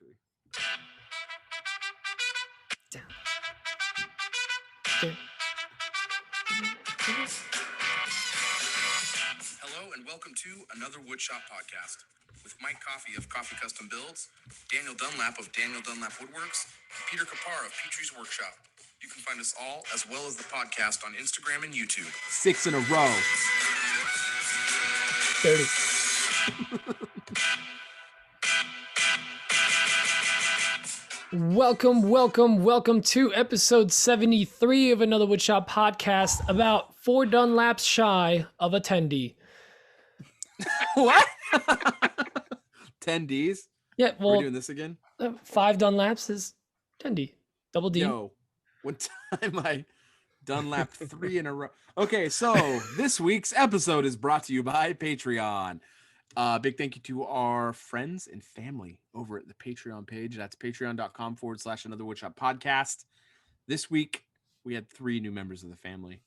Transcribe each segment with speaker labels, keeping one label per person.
Speaker 1: three.
Speaker 2: Hello and welcome to another Woodshop podcast with Mike Coffey of Coffee Custom Builds, Daniel Dunlap of Daniel Dunlap Woodworks, and Peter Kapar of Petrie's Workshop. You can find us all as well as the podcast on Instagram and YouTube.
Speaker 1: 6 in a row.
Speaker 3: 30. Welcome to episode 73 of another Woodshop podcast, about 4 Dunlaps shy of a tendy.
Speaker 1: What? 10 Ds?
Speaker 3: Yeah, well,
Speaker 1: we're doing this again?
Speaker 3: 5 Dunlaps is tendy. Double D.
Speaker 1: No. One time I Dunlap 3 in a row. Okay, so this week's episode is brought to you by Patreon. Big thank you to our friends and family over at the Patreon page. That's patreon.com/another Woodshop podcast. This week, we had 3 new members of the family.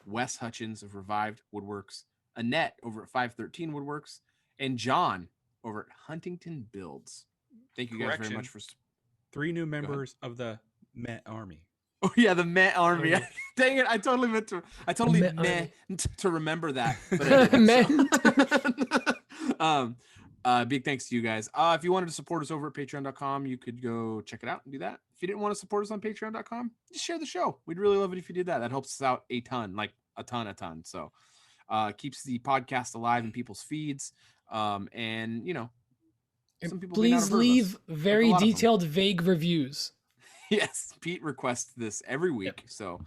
Speaker 1: Wes Hutchins of Revived Woodworks, Annette over at 513 Woodworks, and John over at Huntington Builds. Thank you guys very much for
Speaker 4: 3 new members of the Met Army.
Speaker 1: Oh yeah, the Met Army. Dang it! I totally meant to remember that. But big thanks to you guys. If you wanted to support us over at patreon.com, you could go check it out and do that. If you didn't want to support us on patreon.com, just share the show. We'd really love it if you did that. That helps us out a ton, like a ton. So keeps the podcast alive in people's feeds. And you know, some people
Speaker 3: please leave very detailed, vague reviews.
Speaker 1: Yes, Pete requests this every week. Yep. So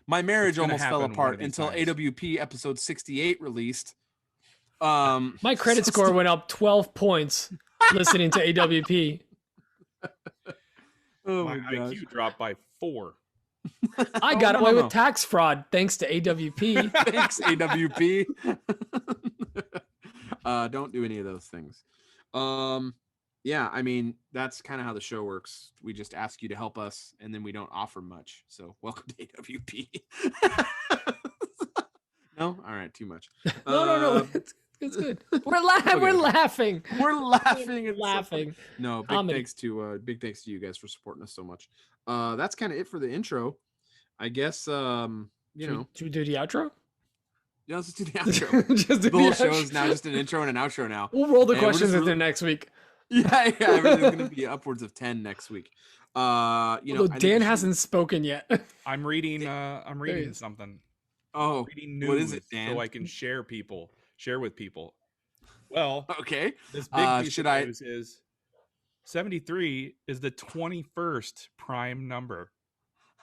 Speaker 1: my marriage almost fell apart until AWP episode 68 released.
Speaker 3: My credit score went up 12 points listening to AWP.
Speaker 4: Oh my IQ dropped by 4.
Speaker 3: I got away with tax fraud thanks to AWP.
Speaker 1: Thanks, AWP. Don't do any of those things. Yeah, I mean, that's kind of how the show works. We just ask you to help us, and then we don't offer much. So welcome to AWP. No? All right, too much.
Speaker 3: No. It's good. We're laughing.
Speaker 1: We're laughing and
Speaker 3: laughing.
Speaker 1: No, big thanks to you guys for supporting us so much. That's kind of it for the intro. I guess should
Speaker 3: we do the outro?
Speaker 1: Yeah, let's do the outro. The whole show is now just an intro and an outro now.
Speaker 3: We'll roll the questions into next week.
Speaker 1: Yeah, everything's gonna be upwards of 10 next week.
Speaker 3: Dan hasn't spoken yet.
Speaker 4: I'm reading something.
Speaker 1: Oh,
Speaker 4: reading news,
Speaker 1: what is it, Dan?
Speaker 4: So I can share with people. Well,
Speaker 1: okay.
Speaker 4: This big piece of news is 73 is the 21st prime number.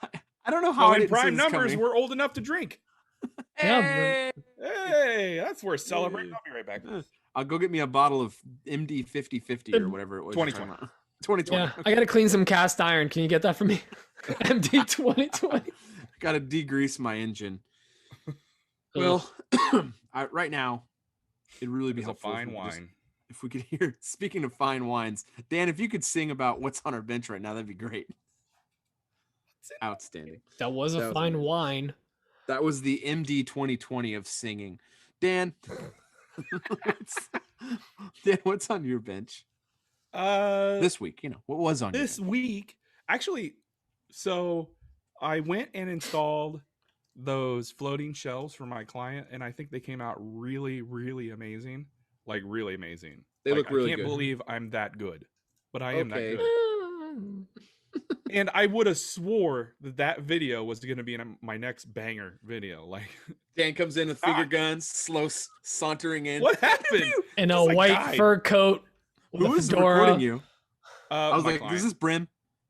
Speaker 1: I don't know how
Speaker 4: in prime numbers we're old enough to drink. Hey, that's worth celebrating. I'll be right back.
Speaker 1: I'll go get me a bottle of MD 5050 or whatever it was. 2020.
Speaker 3: Yeah, okay. I gotta clean some cast iron. Can you get that for me? MD 2020.
Speaker 1: Gotta degrease my engine. Well, right now, it'd really be helpful.
Speaker 4: Fine wine.
Speaker 1: If we could hear, speaking of fine wines, Dan, if you could sing about what's on our bench right now, that'd be great. Outstanding.
Speaker 3: That was a fine wine.
Speaker 1: That was the MD 2020 of singing. Dan, what's on your bench? This week, what was on
Speaker 4: this week? Actually, so I went and installed those floating shelves for my client, and I think they came out really, really amazing. Like really amazing.
Speaker 1: They look really good.
Speaker 4: I can't believe I'm that good, but I am that good. And I would have swore that video was going to be in my next banger video. Like
Speaker 1: Dan comes in with finger guns, slow sauntering in.
Speaker 4: What happened?
Speaker 3: In a white fur coat.
Speaker 1: Who was recording you? I was like,
Speaker 4: client.
Speaker 1: Is this Brim?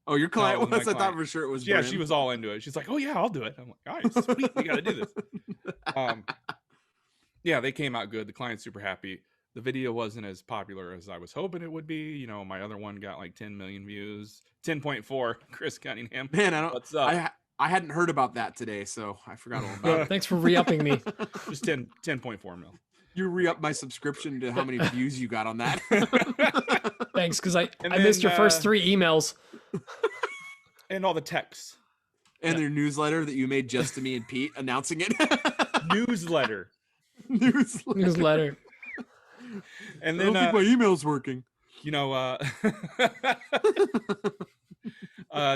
Speaker 1: Oh, your client was? I thought for sure it was Brim.
Speaker 4: Yeah, she was all into it. She's like, oh yeah, I'll do it. I'm like, all right, sweet. We got to do this. Yeah, they came out good. The client's super happy. The video wasn't as popular as I was hoping it would be. My other one got like 10 million views. 10.4. Chris Cunningham.
Speaker 1: Man, I don't.
Speaker 4: What's up?
Speaker 1: I hadn't heard about that today, so I forgot all about it.
Speaker 3: Thanks for re-upping me.
Speaker 4: Just 10.4 mil.
Speaker 1: You re-up my subscription to how many views you got on that.
Speaker 3: Thanks, because I missed your first 3 emails.
Speaker 4: And all the texts.
Speaker 1: And their newsletter that you made just to me and Pete announcing it.
Speaker 4: Newsletter.
Speaker 3: Newsletter.
Speaker 4: And then
Speaker 1: I don't think my email's working.
Speaker 4: You know,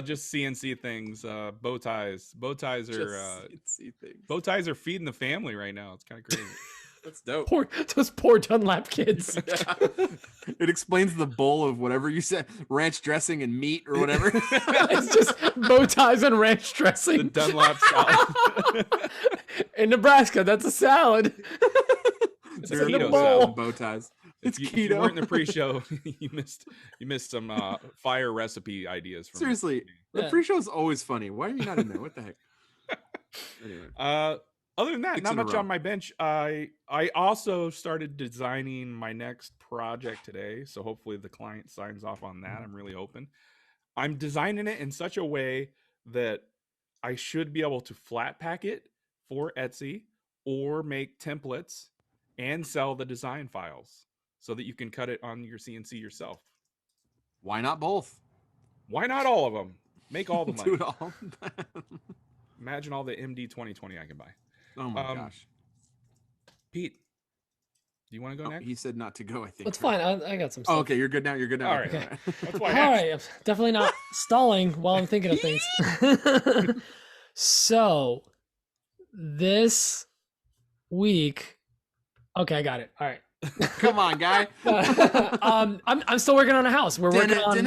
Speaker 4: just CNC things, bow ties. Bow ties are feeding the family right now. It's kind of crazy.
Speaker 1: That's dope.
Speaker 3: Those poor Dunlap kids.
Speaker 1: Yeah. It explains the bowl of whatever you said, ranch dressing and meat or whatever.
Speaker 3: It's just bow ties and ranch dressing.
Speaker 4: The Dunlap salad.
Speaker 3: In Nebraska, that's a salad.
Speaker 4: It's
Speaker 3: in the
Speaker 4: keto
Speaker 3: bowl.
Speaker 4: salad.
Speaker 1: Bow ties.
Speaker 4: If you weren't in the pre-show, you missed some fire recipe ideas. From
Speaker 1: Seriously, the pre-show is always funny. Why are you not in there? What the heck? Anyway.
Speaker 4: Other than that,
Speaker 1: 6
Speaker 4: not
Speaker 1: in a
Speaker 4: much
Speaker 1: row.
Speaker 4: on my bench. I also started designing my next project today, so hopefully the client signs off on that. I'm really hoping. I'm designing it in such a way that I should be able to flat pack it for Etsy or make templates and sell the design files so that you can cut it on your CNC yourself.
Speaker 1: Why not both?
Speaker 4: Why not all of them? Make all the money.
Speaker 1: Do it all.
Speaker 4: Imagine all the MD 2020 I can buy.
Speaker 1: Oh my gosh.
Speaker 4: Pete, do you want to go next?
Speaker 1: He said not to go, I think.
Speaker 3: It's fine. I got some stuff.
Speaker 1: Oh, okay, you're good now. You're good now.
Speaker 4: All right.
Speaker 1: Okay.
Speaker 4: That's why I
Speaker 3: All
Speaker 4: asked.
Speaker 3: right. I'm definitely not stalling while I'm thinking of things. So this week, okay, I got it. All right.
Speaker 1: Come on, guy.
Speaker 3: I'm still working on a house. We're working on.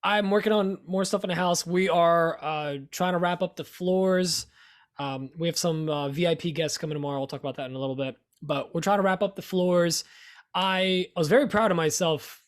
Speaker 3: I'm working on more stuff in the house. We are trying to wrap up the floors. We have some VIP guests coming tomorrow. We'll talk about that in a little bit. But we're trying to wrap up the floors. I was very proud of myself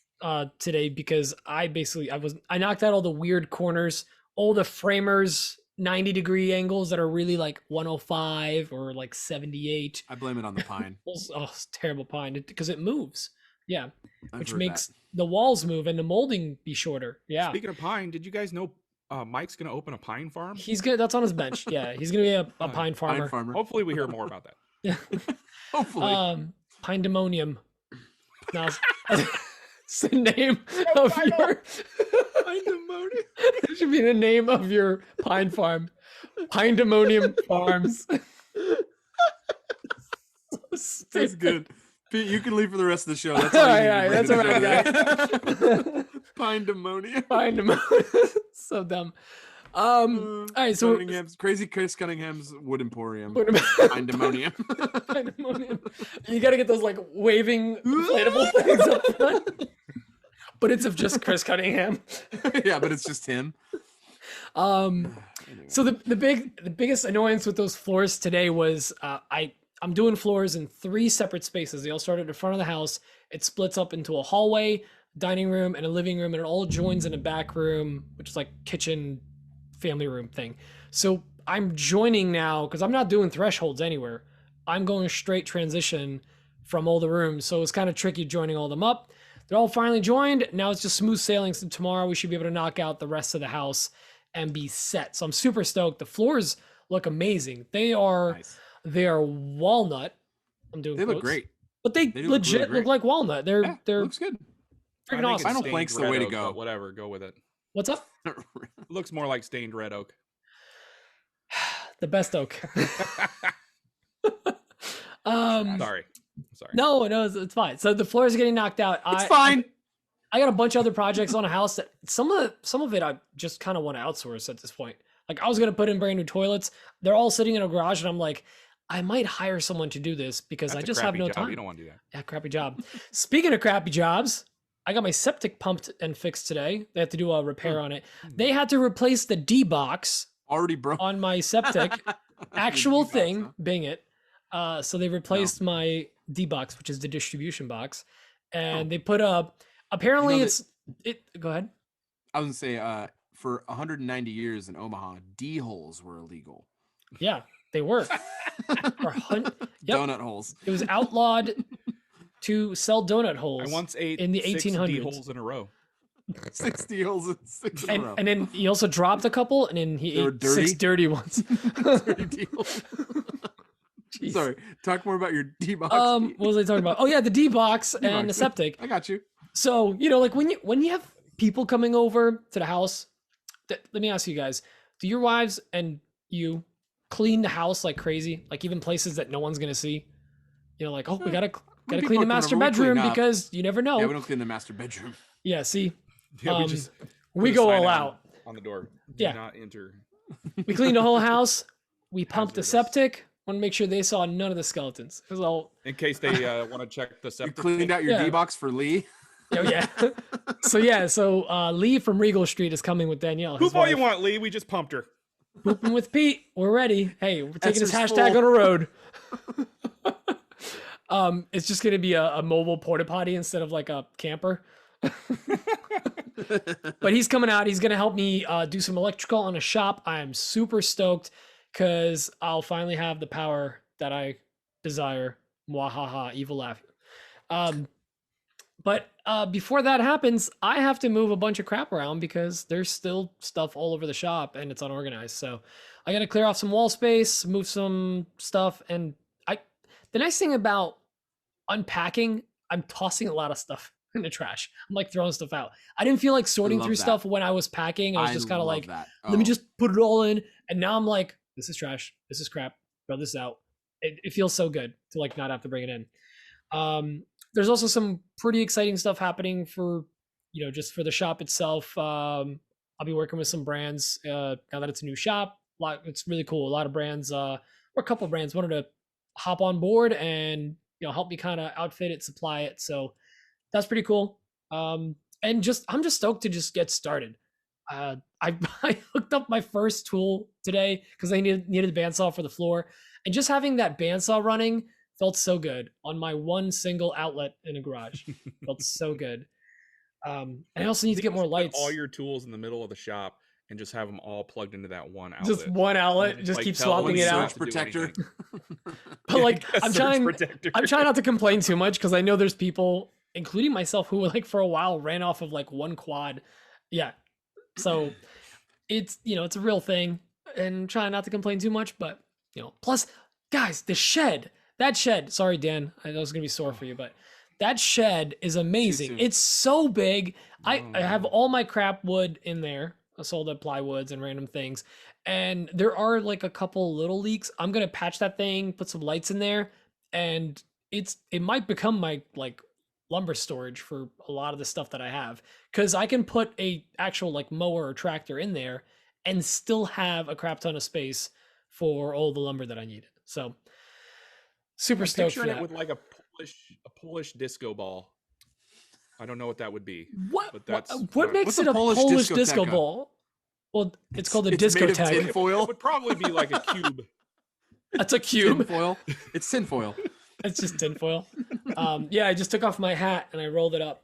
Speaker 3: today because I knocked out all the weird corners, all the framers 90-degree angles that are really like 105 or like 78.
Speaker 1: I blame it on the pine.
Speaker 3: It's terrible pine because it moves. Yeah,
Speaker 1: I've
Speaker 3: which
Speaker 1: heard
Speaker 3: makes
Speaker 1: that.
Speaker 3: the walls move and the molding be shorter. Yeah.
Speaker 4: Speaking of pine, did you guys know Mike's going to open a pine farm?
Speaker 3: He's good. That's on his bench. Yeah, he's gonna be a pine farmer.
Speaker 1: Pine farmer.
Speaker 4: Hopefully we hear more about that.
Speaker 3: Yeah.
Speaker 1: Hopefully.
Speaker 3: Pine-Demonium. Now, it's the name of your.
Speaker 1: Pine-Demonium.
Speaker 3: It should be the name of your pine farm. Pine-Demonium Farms.
Speaker 1: That's good. Pete, you can leave for the rest of the show. That's all
Speaker 3: All
Speaker 1: you
Speaker 3: right,
Speaker 1: need to
Speaker 3: all right,
Speaker 1: bring
Speaker 3: that's
Speaker 1: to the
Speaker 3: all
Speaker 1: show
Speaker 3: right,
Speaker 1: today. Pine-Demonium.
Speaker 3: Pine-Demonium. So dumb. All right, so
Speaker 1: Cunningham's Crazy Chris Cunningham's Wood Emporium.
Speaker 3: Pine-Demonium.
Speaker 1: Pine-Demonium.
Speaker 3: Pine-Demonium. You got to get those like waving inflatable things up front. But it's of just Chris Cunningham.
Speaker 1: Yeah, but it's just him.
Speaker 3: Anyway. So the biggest annoyance with those floors today was I'm doing floors in 3 separate spaces. They all start at the front of the house. It splits up into a hallway, dining room, and a living room, and it all joins in a back room, which is like kitchen, family room thing. So I'm joining now because I'm not doing thresholds anywhere. I'm going straight transition from all the rooms. So it's kind of tricky joining all them up. They're all finally joined. Now it's just smooth sailing. So tomorrow we should be able to knock out the rest of the house and be set. So I'm super stoked. The floors look amazing. They are
Speaker 1: Nice.
Speaker 3: they are walnut. I'm doing
Speaker 1: They look
Speaker 3: quotes.
Speaker 1: great.
Speaker 3: But they
Speaker 1: They look
Speaker 3: legit
Speaker 1: really
Speaker 3: look
Speaker 1: great.
Speaker 3: like walnut. They're
Speaker 1: Yeah, looks good.
Speaker 3: freaking
Speaker 4: I think
Speaker 3: awesome.
Speaker 4: it's
Speaker 1: Final
Speaker 4: stained
Speaker 1: plank's the
Speaker 4: red
Speaker 1: way to
Speaker 4: oak,
Speaker 1: go.
Speaker 4: but whatever, go with it.
Speaker 3: What's up?
Speaker 4: It looks more like stained red oak.
Speaker 3: The best oak.
Speaker 4: Sorry.
Speaker 3: No, it's fine. So the floors are getting knocked out.
Speaker 1: It's fine.
Speaker 3: I got a bunch of other projects on a house that some of it I just kind of want to outsource at this point. Like I was gonna put in brand new toilets. They're all sitting in a garage, and I'm like, I might hire someone to do this because
Speaker 4: That's
Speaker 3: I
Speaker 4: a
Speaker 3: just have
Speaker 4: crappy
Speaker 3: no
Speaker 4: job.
Speaker 3: time.
Speaker 4: You don't want to do that.
Speaker 3: Yeah, crappy job. Speaking of crappy jobs, I got my septic pumped and fixed today. They had to do a repair on it. They had to replace the D box
Speaker 1: Already broke.
Speaker 3: on my septic. Actual thing, bing it. So they replaced my D box, which is the distribution box, and they put up. Apparently,
Speaker 1: You know
Speaker 3: Go ahead.
Speaker 1: I was gonna say, for 190 years in Omaha, D holes were illegal.
Speaker 3: Yeah, they were. For Yep.
Speaker 1: Donut holes.
Speaker 3: It was outlawed to sell donut holes.
Speaker 4: I once ate
Speaker 3: in the
Speaker 4: 6 D
Speaker 3: 1800s.
Speaker 4: holes in a row.
Speaker 1: 60 holes and 6 in a row.
Speaker 3: And then he also dropped a couple, and then he
Speaker 1: They were
Speaker 3: ate 6 dirty ones.
Speaker 1: Dirty D holes.
Speaker 3: Jeez.
Speaker 1: Sorry. Talk more about your D box.
Speaker 3: What was I talking about? Oh yeah, the D box and the
Speaker 1: D-box.
Speaker 3: septic.
Speaker 1: I got you.
Speaker 3: So like when you have people coming over to the house, let me ask you guys: do your wives and you clean the house like crazy? Like even places that no one's gonna see? Like, oh, we gotta Gotta
Speaker 1: people
Speaker 3: clean the
Speaker 1: are
Speaker 3: master
Speaker 1: coming over, we clean
Speaker 3: bedroom
Speaker 1: up.
Speaker 3: because you never know.
Speaker 1: Yeah, we don't clean the master bedroom.
Speaker 3: Yeah, see,
Speaker 4: Yeah, we just
Speaker 3: we
Speaker 4: put a
Speaker 3: go
Speaker 4: sign
Speaker 3: all out.
Speaker 4: on the door. Do
Speaker 3: Yeah.
Speaker 4: not enter.
Speaker 3: We cleaned the whole house. We pumped the
Speaker 4: Hazardous.
Speaker 3: septic. Want to make sure they saw none of the skeletons. It was all,
Speaker 4: In case they want to check the
Speaker 1: You
Speaker 4: septic.
Speaker 1: cleaned
Speaker 4: tank.
Speaker 1: out your
Speaker 3: Yeah.
Speaker 1: D-box for Lee.
Speaker 3: oh yeah. So Lee from Regal Street is coming with Danielle.
Speaker 4: Poop
Speaker 3: his
Speaker 4: all you
Speaker 3: wife.
Speaker 4: want, Lee. We just pumped her.
Speaker 3: Pooping with Pete. We're ready. Hey, we're taking this
Speaker 1: Esther's
Speaker 3: hashtag
Speaker 1: full.
Speaker 3: on the road. It's just gonna be a mobile porta potty instead of like a camper. But he's coming out. He's gonna help me do some electrical on a shop. I am super stoked because I'll finally have the power that I desire. Mwahaha, evil laugh. But before that happens, I have to move a bunch of crap around because there's still stuff all over the shop and it's unorganized. So I got to clear off some wall space, move some stuff. And the nice thing about unpacking, I'm tossing a lot of stuff in the trash. I'm like throwing stuff out. I didn't feel like sorting
Speaker 1: love
Speaker 3: through
Speaker 1: that.
Speaker 3: stuff when I was packing. I was just kind of
Speaker 1: love
Speaker 3: like,
Speaker 1: that.
Speaker 3: let me
Speaker 1: Oh.
Speaker 3: just put it all in. And now I'm like, this is trash. This is crap. Throw this out. It feels so good to like not have to bring it in. There's also some pretty exciting stuff happening for, just for the shop itself. I'll be working with some brands now that it's a new shop. It's really cool. A lot of brands, or a couple of brands wanted to hop on board and help me kind of outfit it, supply it. So that's pretty cool. And I'm just stoked to just get started. I hooked up my first tool today because I needed a bandsaw for the floor, and just having that bandsaw running felt so good on my one single outlet in a garage. Felt so good. And I also need to get more lights.
Speaker 4: All your tools in the middle of the shop and just have them all plugged into that one outlet.
Speaker 3: Just one outlet, just
Speaker 4: Like,
Speaker 3: keep
Speaker 4: tell
Speaker 3: swapping
Speaker 4: them
Speaker 3: it
Speaker 4: you don't
Speaker 3: out.
Speaker 4: have to do
Speaker 1: Protector.
Speaker 4: anything.
Speaker 3: But like
Speaker 4: A
Speaker 3: I'm
Speaker 4: surge
Speaker 3: trying
Speaker 4: protector.
Speaker 3: I'm trying not to complain too much because I know there's people, including myself, who like for a while ran off of like one quad. Yeah. So it's it's a real thing, and trying not to complain too much, but plus guys, that shed, sorry Dan, I know it's gonna be sore for you, but that shed is amazing.
Speaker 1: soon.
Speaker 3: It's so big. I have
Speaker 1: no.
Speaker 3: all my crap wood in there. I sold at plywoods and random things, and there are like a couple little leaks. I'm gonna patch that thing, put some lights in there, and it might become my like lumber storage for a lot of the stuff that I have, because I can put a actual like mower or tractor in there and still have a crap ton of space for all the lumber that I needed. So super
Speaker 4: I'm
Speaker 3: stoked for
Speaker 4: picturing it
Speaker 3: that.
Speaker 4: with like a Polish disco ball. I don't know what that would be.
Speaker 3: What
Speaker 4: But that's
Speaker 3: what makes
Speaker 1: What's
Speaker 3: it
Speaker 1: a
Speaker 3: a
Speaker 1: Polish
Speaker 3: Polish disco
Speaker 1: discoteca?
Speaker 3: ball? Well, it's called a
Speaker 1: It's made of
Speaker 3: discotheque.
Speaker 1: tinfoil.
Speaker 4: It would probably be like a cube.
Speaker 3: That's a cube.
Speaker 1: Tinfoil. It's tinfoil.
Speaker 3: It's just tinfoil. Yeah, I just took off my hat and I rolled it up.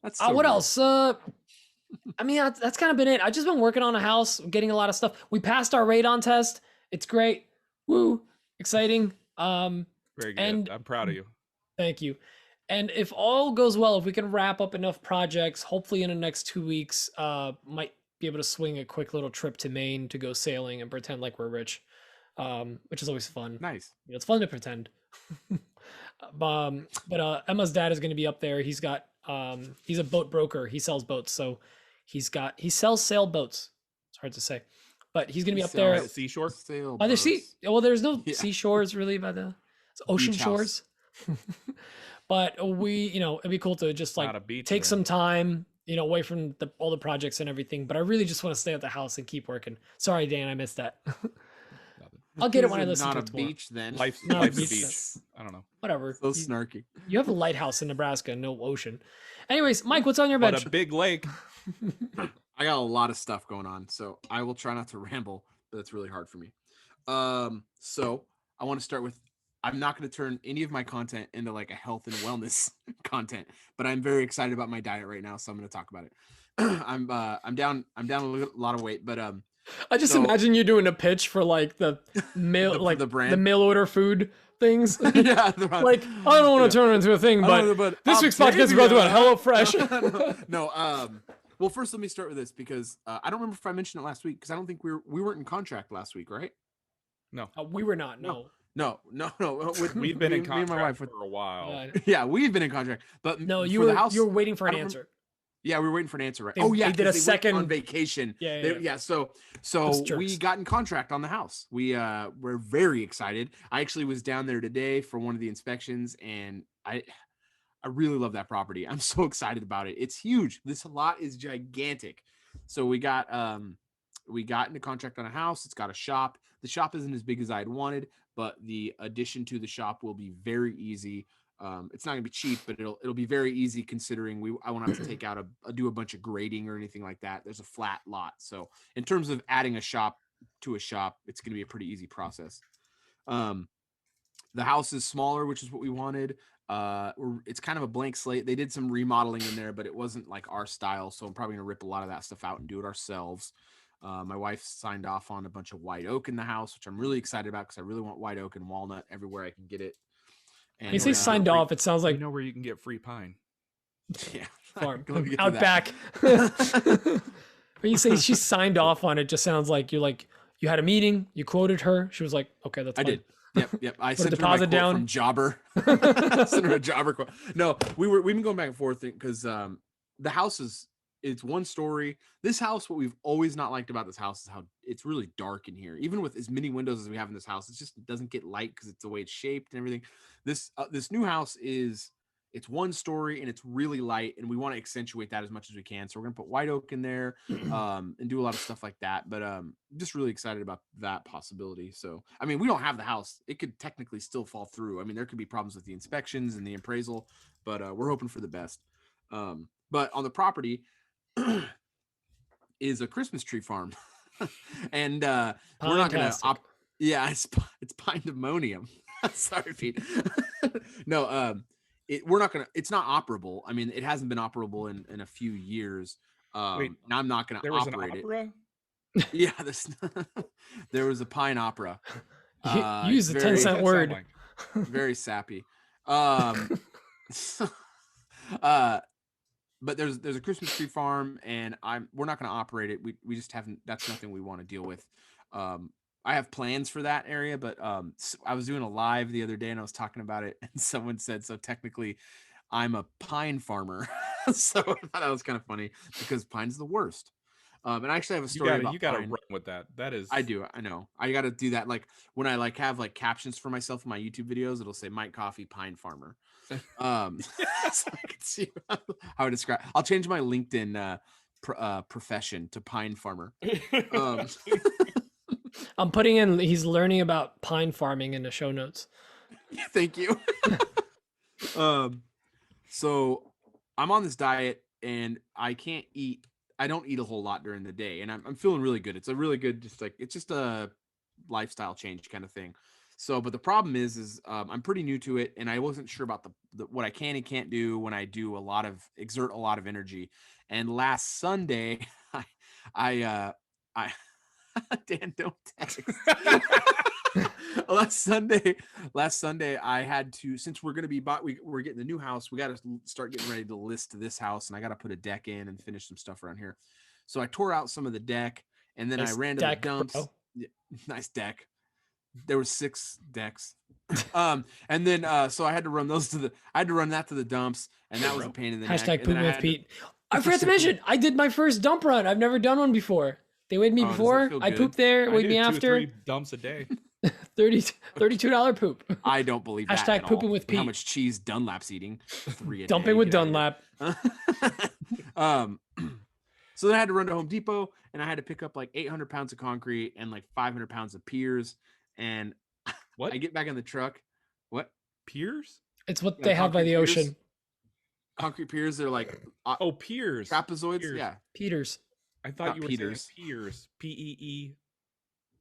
Speaker 1: That's so
Speaker 3: What
Speaker 1: weird.
Speaker 3: else? I mean, that's kind of been it. I've just been working on a house, getting a lot of stuff. We passed our radon test. It's great. Woo, exciting.
Speaker 4: Very good.
Speaker 3: And-
Speaker 4: I'm proud of you.
Speaker 3: Thank you. And if all goes well, if we can wrap up enough projects, hopefully in the next 2 weeks, might be able to swing a quick little trip to Maine to go sailing and pretend like we're rich, which is always fun.
Speaker 1: Nice.
Speaker 3: It's fun to pretend. But Emma's dad is going to be up there. He's got he's a boat broker. He sells boats, so he sells sailboats. It's hard to say, but he's going to be
Speaker 1: He
Speaker 3: up there.
Speaker 4: At the seashore.
Speaker 1: Sail
Speaker 3: By the sea.
Speaker 1: boats.
Speaker 3: Well, there's no
Speaker 1: Yeah.
Speaker 3: seashores really by the it's ocean
Speaker 1: Beach
Speaker 3: shores. But we, it'd be cool to just like
Speaker 4: Not a beach.
Speaker 3: take
Speaker 4: then.
Speaker 3: some time, away from all the projects and everything. But I really just want to stay at the house and keep working. Sorry, Dan, I missed that. I'll get it when I
Speaker 1: Is
Speaker 3: listen
Speaker 1: not
Speaker 3: to
Speaker 1: a
Speaker 3: it tomorrow.
Speaker 1: beach then.
Speaker 4: Life's
Speaker 3: No,
Speaker 4: a
Speaker 3: beach.
Speaker 4: beach. I don't know.
Speaker 3: Whatever.
Speaker 1: So
Speaker 3: You,
Speaker 1: snarky.
Speaker 3: you have a lighthouse in Nebraska, no ocean. Anyways, Mike, what's on your
Speaker 4: But
Speaker 3: bench?
Speaker 4: a big lake.
Speaker 1: I got a lot of stuff going on, so I will try not to ramble, but it's really hard for me. So I want to start with, I'm not going to turn any of my content into like a health and wellness content, but I'm very excited about my diet right now, so I'm going to talk about it. I'm down a lot of weight, but
Speaker 3: I just
Speaker 1: so-
Speaker 3: imagine you doing a pitch for like the mail,
Speaker 1: The-
Speaker 3: like
Speaker 1: the
Speaker 3: the
Speaker 1: brand?
Speaker 3: mail order food things.
Speaker 1: yeah,
Speaker 3: Like I don't want to turn it into a thing, but this week's podcast is brought to you by HelloFresh.
Speaker 1: no, well, first let me start with this because I don't remember if I mentioned it last week because I don't think we weren't in contract last week, right?
Speaker 4: No,
Speaker 3: We were not. No.
Speaker 1: No.
Speaker 4: we've been in
Speaker 1: me and my
Speaker 4: contract
Speaker 1: wife.
Speaker 4: for a while.
Speaker 3: Uh,
Speaker 1: Yeah, we've been in contract, but
Speaker 3: no,
Speaker 1: for
Speaker 3: you
Speaker 1: the
Speaker 3: were
Speaker 1: house,
Speaker 3: you were waiting for
Speaker 1: I
Speaker 3: an
Speaker 1: don't
Speaker 3: answer.
Speaker 1: Yeah, we were waiting for an answer, right?
Speaker 3: They-
Speaker 1: Oh yeah,
Speaker 3: they did a
Speaker 1: 'cause went
Speaker 3: second-
Speaker 1: on vacation.
Speaker 3: Yeah,
Speaker 1: They-
Speaker 3: yeah.
Speaker 1: So
Speaker 3: Those
Speaker 1: we
Speaker 3: jerks.
Speaker 1: got in contract on the house. We're very excited. I actually was down there today for one of the inspections, and I really love that property. I'm so excited about it. It's huge. This lot is gigantic. So we got into contract on a house. It's got a shop. The shop isn't as big as I'd wanted, but the addition to the shop will be very easy. It's not gonna be cheap, but it'll be very easy considering I won't have to take out do a bunch of grading or anything like that. There's a flat lot. So in terms of adding a shop to a shop, it's gonna be a pretty easy process. The house is smaller, which is what we wanted. It's kind of a blank slate. They did some remodeling in there, but it wasn't like our style. So I'm probably gonna rip a lot of that stuff out and do it ourselves. My wife signed off on a bunch of white oak in the house, which I'm really excited about because I really want white oak and walnut everywhere I can get it.
Speaker 3: When you say signed off, it sounds like
Speaker 4: you know where you can get free pine.
Speaker 1: yeah,
Speaker 3: farm
Speaker 1: Let me get to
Speaker 3: out
Speaker 1: that.
Speaker 3: back. When you say she signed off on it, just sounds like you had a meeting, you quoted her, she was like, okay, that's
Speaker 1: I
Speaker 3: fine.
Speaker 1: did. Yep. I
Speaker 3: Put a
Speaker 1: sent her my
Speaker 3: deposit
Speaker 1: quote
Speaker 3: down.
Speaker 1: from Jobber. I sent her a Jobber quote. No, we've been going back and forth because the house it's one story. This house, what we've always not liked about this house is how it's really dark in here. Even with as many windows as we have in this house, it doesn't get light because it's the way it's shaped and everything. This new house it's one story and it's really light, and we want to accentuate that as much as we can. So we're gonna put white oak in there and do a lot of stuff like that. But just really excited about that possibility. So I mean, we don't have the house. It could technically still fall through. I mean, there could be problems with the inspections and the appraisal, but we're hoping for the best. But on the property is a Christmas tree farm. And we're not gonna
Speaker 3: Fantastic.
Speaker 1: yeah, it's Pine-Demonium. Sorry, Pete. No, we're not gonna it's not operable. I mean, it hasn't been operable in a few years.
Speaker 4: Wait,
Speaker 1: now I'm not gonna
Speaker 4: There was an
Speaker 1: operate it.
Speaker 4: opera.
Speaker 1: Yeah, there was a pine opera.
Speaker 3: You use the
Speaker 1: very-
Speaker 3: 10
Speaker 4: What does
Speaker 3: cent
Speaker 4: that
Speaker 3: word.
Speaker 4: sound like?
Speaker 1: very sappy. But there's a Christmas tree farm, and we're not going to operate it. We just haven't. That's nothing we want to deal with. I have plans for that area, but I was doing a live the other day, and I was talking about it, and someone said, so technically, I'm a pine farmer. So I thought that was kind of funny because pine's the worst. And I actually have a story about
Speaker 4: You gotta
Speaker 1: pine.
Speaker 4: run with that. That is.
Speaker 1: I do. I know. I got to do that. Like when I have captions for myself in my YouTube videos, it'll say Mike Coffee Pine Farmer. So I can see how I describe. I'll change my LinkedIn profession to Pine Farmer.
Speaker 3: I'm putting in he's learning about pine farming in the show notes.
Speaker 1: Thank you. So I'm on this diet and I don't eat a whole lot during the day, and I'm feeling really good. It's a really good, it's just a lifestyle change kind of thing. So, but the problem is I'm pretty new to it, and I wasn't sure about the what I can and can't do when I do exert a lot of energy. And last Sunday, I Dan, don't text. last Sunday I had to, since we're going to we're getting the new house, we got to start getting ready to list this house, and I got to put a deck in and finish some stuff around here. So I tore out some of the deck, and then
Speaker 3: Nice
Speaker 1: I ran to
Speaker 3: deck,
Speaker 1: the dumps.
Speaker 3: bro.
Speaker 1: Yeah, nice deck. There were 6 decks. And then so I had to run that to the dumps, and that was a pain in the neck.
Speaker 3: Hashtag
Speaker 1: And then
Speaker 3: poop
Speaker 1: I
Speaker 3: with
Speaker 1: had
Speaker 3: Pete. I forgot to mention, I did my first dump run. I've never done one before. They weighed me
Speaker 1: Oh, does it
Speaker 3: before.
Speaker 1: feel
Speaker 3: I
Speaker 1: good?
Speaker 3: pooped there.
Speaker 4: I
Speaker 3: Weighed
Speaker 4: do
Speaker 3: me
Speaker 4: 2 or
Speaker 3: after.
Speaker 4: 3 dumps a day.
Speaker 3: $32 poop.
Speaker 1: I don't believe that.
Speaker 3: Hashtag
Speaker 1: at all.
Speaker 3: pooping with
Speaker 1: How
Speaker 3: Pete.
Speaker 1: much cheese Dunlap's eating? 3 a
Speaker 3: Dumping
Speaker 1: day.
Speaker 3: with
Speaker 1: Get outta here.
Speaker 3: Dunlap.
Speaker 1: So then I had to run to Home Depot, and I had to pick up like 800 pounds of concrete and like 500 pounds of piers. And
Speaker 4: What?
Speaker 1: I get back in the truck. What?
Speaker 4: Piers?
Speaker 3: It's what
Speaker 1: Yeah,
Speaker 3: they have by
Speaker 1: concrete
Speaker 3: the
Speaker 1: piers.
Speaker 3: ocean.
Speaker 1: Concrete piers, they're like
Speaker 4: Oh, piers.
Speaker 1: trapezoids.
Speaker 4: Piers.
Speaker 1: Yeah.
Speaker 3: Peters.
Speaker 4: I thought
Speaker 1: Not
Speaker 4: you were
Speaker 1: Peters.
Speaker 4: saying piers. P-E-E.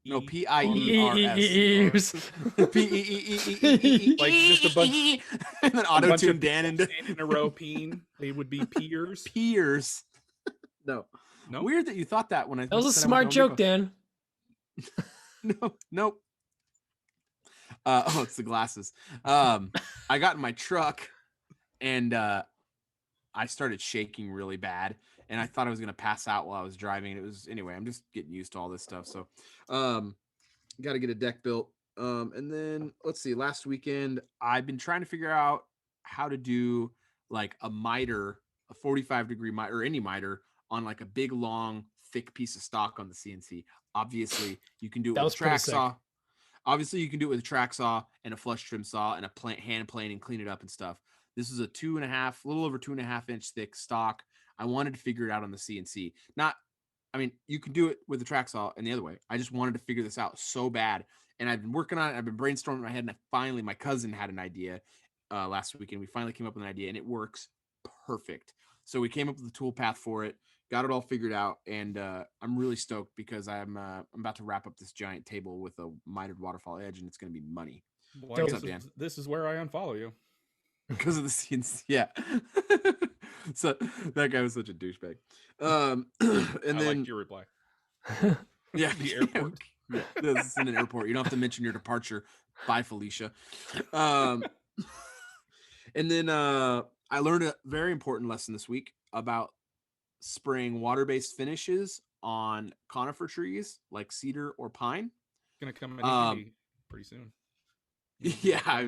Speaker 1: No,
Speaker 3: Ears.
Speaker 1: Piers. P-E-E-E-E-E-E.
Speaker 4: Like just a bunch-
Speaker 1: And then
Speaker 4: A
Speaker 1: auto
Speaker 4: bunch
Speaker 1: tune
Speaker 4: of
Speaker 1: Dan
Speaker 4: people
Speaker 1: into
Speaker 4: standing in a row peeing. They would be piers.
Speaker 1: Piers. No.
Speaker 4: No.
Speaker 1: Weird that you thought that when I
Speaker 3: That was a
Speaker 1: said I went
Speaker 3: smart
Speaker 1: to Home
Speaker 3: joke,
Speaker 1: Depot.
Speaker 3: Dan.
Speaker 1: No, nope. It's the glasses. I got in my truck and I started shaking really bad, and I thought I was gonna pass out while I was driving. And it was anyway. I'm just getting used to all this stuff, so got to get a deck built. And then let's see. Last weekend, I've been trying to figure out how to do like a miter a 45-degree miter or any miter on like a big, long, thick piece of stock on the CNC. Obviously, you can do it
Speaker 3: That
Speaker 1: with
Speaker 3: was
Speaker 1: a
Speaker 3: pretty
Speaker 1: track
Speaker 3: sick.
Speaker 1: saw. Obviously, you can do it with a track saw and a flush trim saw and a hand plane and clean it up and stuff. This is a little over 2.5 inch thick stock. I wanted to figure it out on the CNC. I mean, you can do it with the track saw and the other way. I just wanted to figure this out so bad. And I've been working on it. I've been brainstorming in my head. And finally, my cousin had an idea last weekend. We finally came up with an idea and it works perfect. So we came up with the tool path for it, got it all figured out. And I'm really stoked because I'm about to wrap up this giant table with a mitered waterfall edge and it's going to be money.
Speaker 4: Well,
Speaker 1: What's up, Dan?
Speaker 4: This is where I unfollow you.
Speaker 1: Because of the CNC. Yeah. So that guy was such a douchebag. And
Speaker 4: I
Speaker 1: then
Speaker 4: liked your reply.
Speaker 1: yeah,
Speaker 4: The airport.
Speaker 1: Yeah, this is in an airport. You don't have to mention your departure. Bye, Felicia. And then I learned a very important lesson this week about spraying water-based finishes on conifer trees like cedar or pine.
Speaker 4: Gonna come in handy pretty soon.
Speaker 1: Yeah,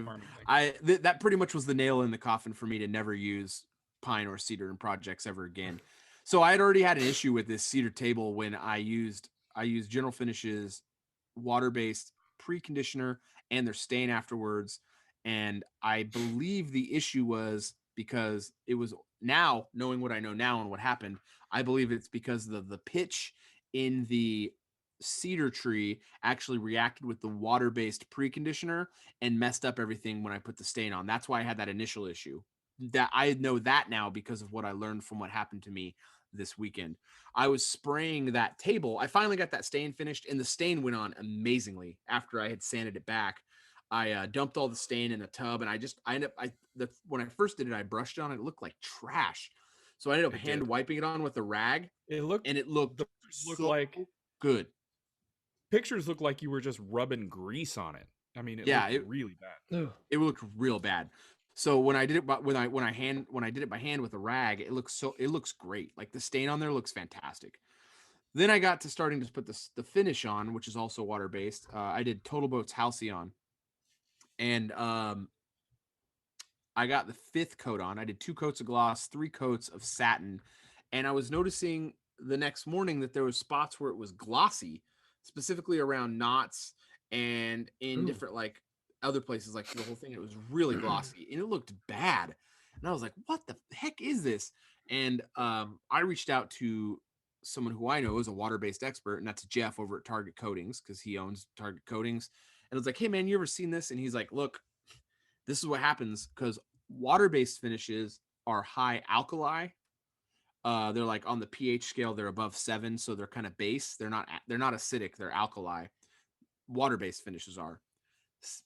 Speaker 1: that pretty much was the nail in the coffin for me to never use pine or cedar in projects ever again. So I had already had an issue with this cedar table when I used General Finishes water-based preconditioner and their stain afterwards. And I believe the issue was because it was, now knowing what I know now and what happened, I believe it's because the pitch in the cedar tree actually reacted with the water-based preconditioner and messed up everything when I put the stain on. That's why I had that initial issue. That I know that now because of what I learned from what happened to me this weekend. I was spraying that table. I finally got that stain finished and the stain went on amazingly after I had sanded it back. I dumped all the stain in a tub and when I first did it, I brushed it on it. It looked like trash. So I ended up hand wiping it on with a rag.
Speaker 4: It looked
Speaker 1: so
Speaker 4: like
Speaker 1: good.
Speaker 4: Pictures look like you were just rubbing grease on it. I mean, it looked really bad.
Speaker 1: It looked real bad. So when I did it, when I did it by hand with a rag, it looks great. Like the stain on there looks fantastic. Then I got to starting to put the finish on, which is also water based. I did Total Boats Halcyon, and I got the 5th coat on. I did 2 coats of gloss, 3 coats of satin, and I was noticing the next morning that there was spots where it was glossy, specifically around knots and in different like other places, like the whole thing. It was really glossy and it looked bad. And I was like, what the heck is this? And I reached out to someone who I know is a water-based expert, and that's Jeff over at Target Coatings, because he owns Target Coatings. And I was like, hey man, you ever seen this? And he's like, look, this is what happens because water-based finishes are high alkali. They're like on the pH scale, they're above 7, so they're kind of base. They're not acidic, they're alkali. Water-based finishes are.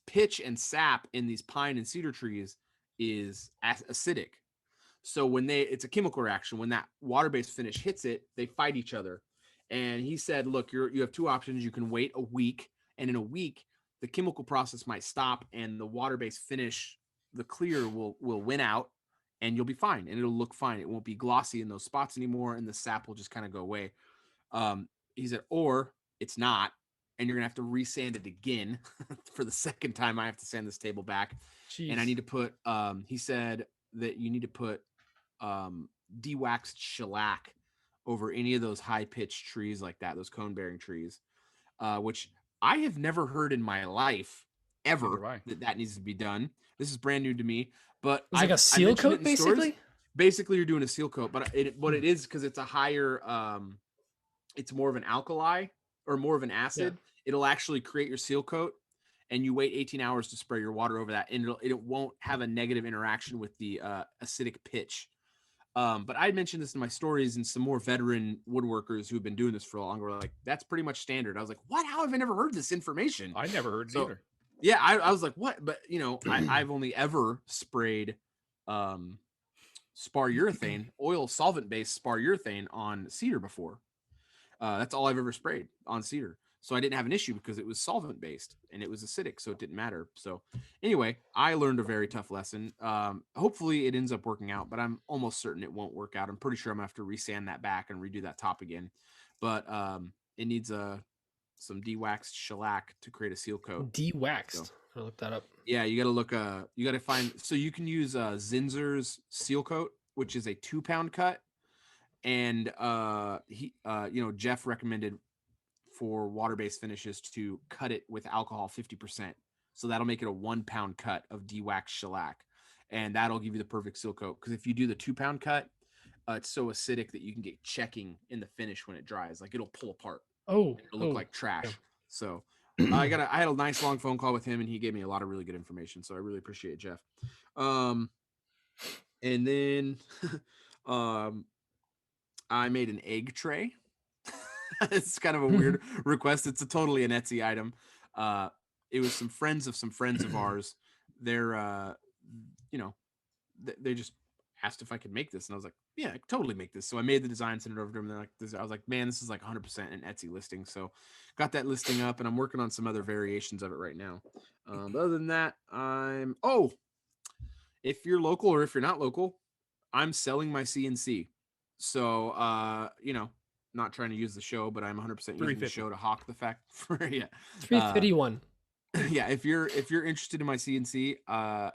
Speaker 1: Pitch and sap in these pine and cedar trees is acidic. So when it's a chemical reaction. When that water-based finish hits it, they fight each other. And he said, look, you have 2 options. You can wait a week, and in a week, the chemical process might stop and the water-based finish, the clear will win out and you'll be fine and it'll look fine. It won't be glossy in those spots anymore and the sap will just kind of go away. He said, or it's not, and you're gonna have to resand it again for the second time. I have to sand this table back. Jeez. And I need to put, he said that you need to put de-waxed shellac over any of those high-pitched trees like that, those cone-bearing trees, which I have never heard in my life ever that needs to be done. This is brand new to me, but
Speaker 3: it's like a seal coat, basically.
Speaker 1: Basically, you're doing a seal coat, but what it is, because it's a higher, it's more of an alkali or more of an acid. Yeah. It'll actually create your seal coat, and you wait 18 hours to spray your water over that, and it won't have a negative interaction with the acidic pitch. But I mentioned this in my stories, and some more veteran woodworkers who've been doing this for longer were like, that's pretty much standard. I was like, what? How have I never heard this information?
Speaker 4: I never heard it either.
Speaker 1: Yeah, I was like, what? But I've only ever sprayed spar urethane, oil solvent-based spar urethane on cedar before. That's all I've ever sprayed on cedar. So I didn't have an issue because it was solvent-based and it was acidic, so it didn't matter. So anyway, I learned a very tough lesson. Hopefully it ends up working out, but I'm almost certain it won't work out. I'm pretty sure I'm going to have to resand that back and redo that top again. But it needs some de-waxed shellac to create a seal coat.
Speaker 3: De-waxed? So, I'll look that up.
Speaker 1: Yeah, you got to look. You got to find. So you can use Zinsser's seal coat. which is a 2-pound cut. And Jeff recommended for water-based finishes to cut it with alcohol 50%. So that'll make it a 1-pound cut of de-waxed shellac. And that'll give you the perfect seal coat. Because if you do the 2-pound cut, it's so acidic that you can get checking in the finish when it dries. Like it'll pull apart.
Speaker 3: Oh,
Speaker 1: It'll look like trash.
Speaker 3: yeah.
Speaker 1: So I had a nice long phone call with him, and he gave me a lot of really good information. So I really appreciate it, Jeff. And then I made an egg tray. It's kind of a weird request. It's totally an Etsy item. It was some friends of ours. They're they just asked if I could make this, and I was like, yeah, I could totally make this. So I made the design, sent it over to them. And they're like, I was like, man, this is like 100% an Etsy listing. So got that listing up, and I'm working on some other variations of it right now. But other than that, if you're local or if you're not local, I'm selling my CNC. So, not trying to use the show, but I'm 100% using the show to hawk the fact for
Speaker 3: 351.
Speaker 1: Yeah, if you're interested in my CNC,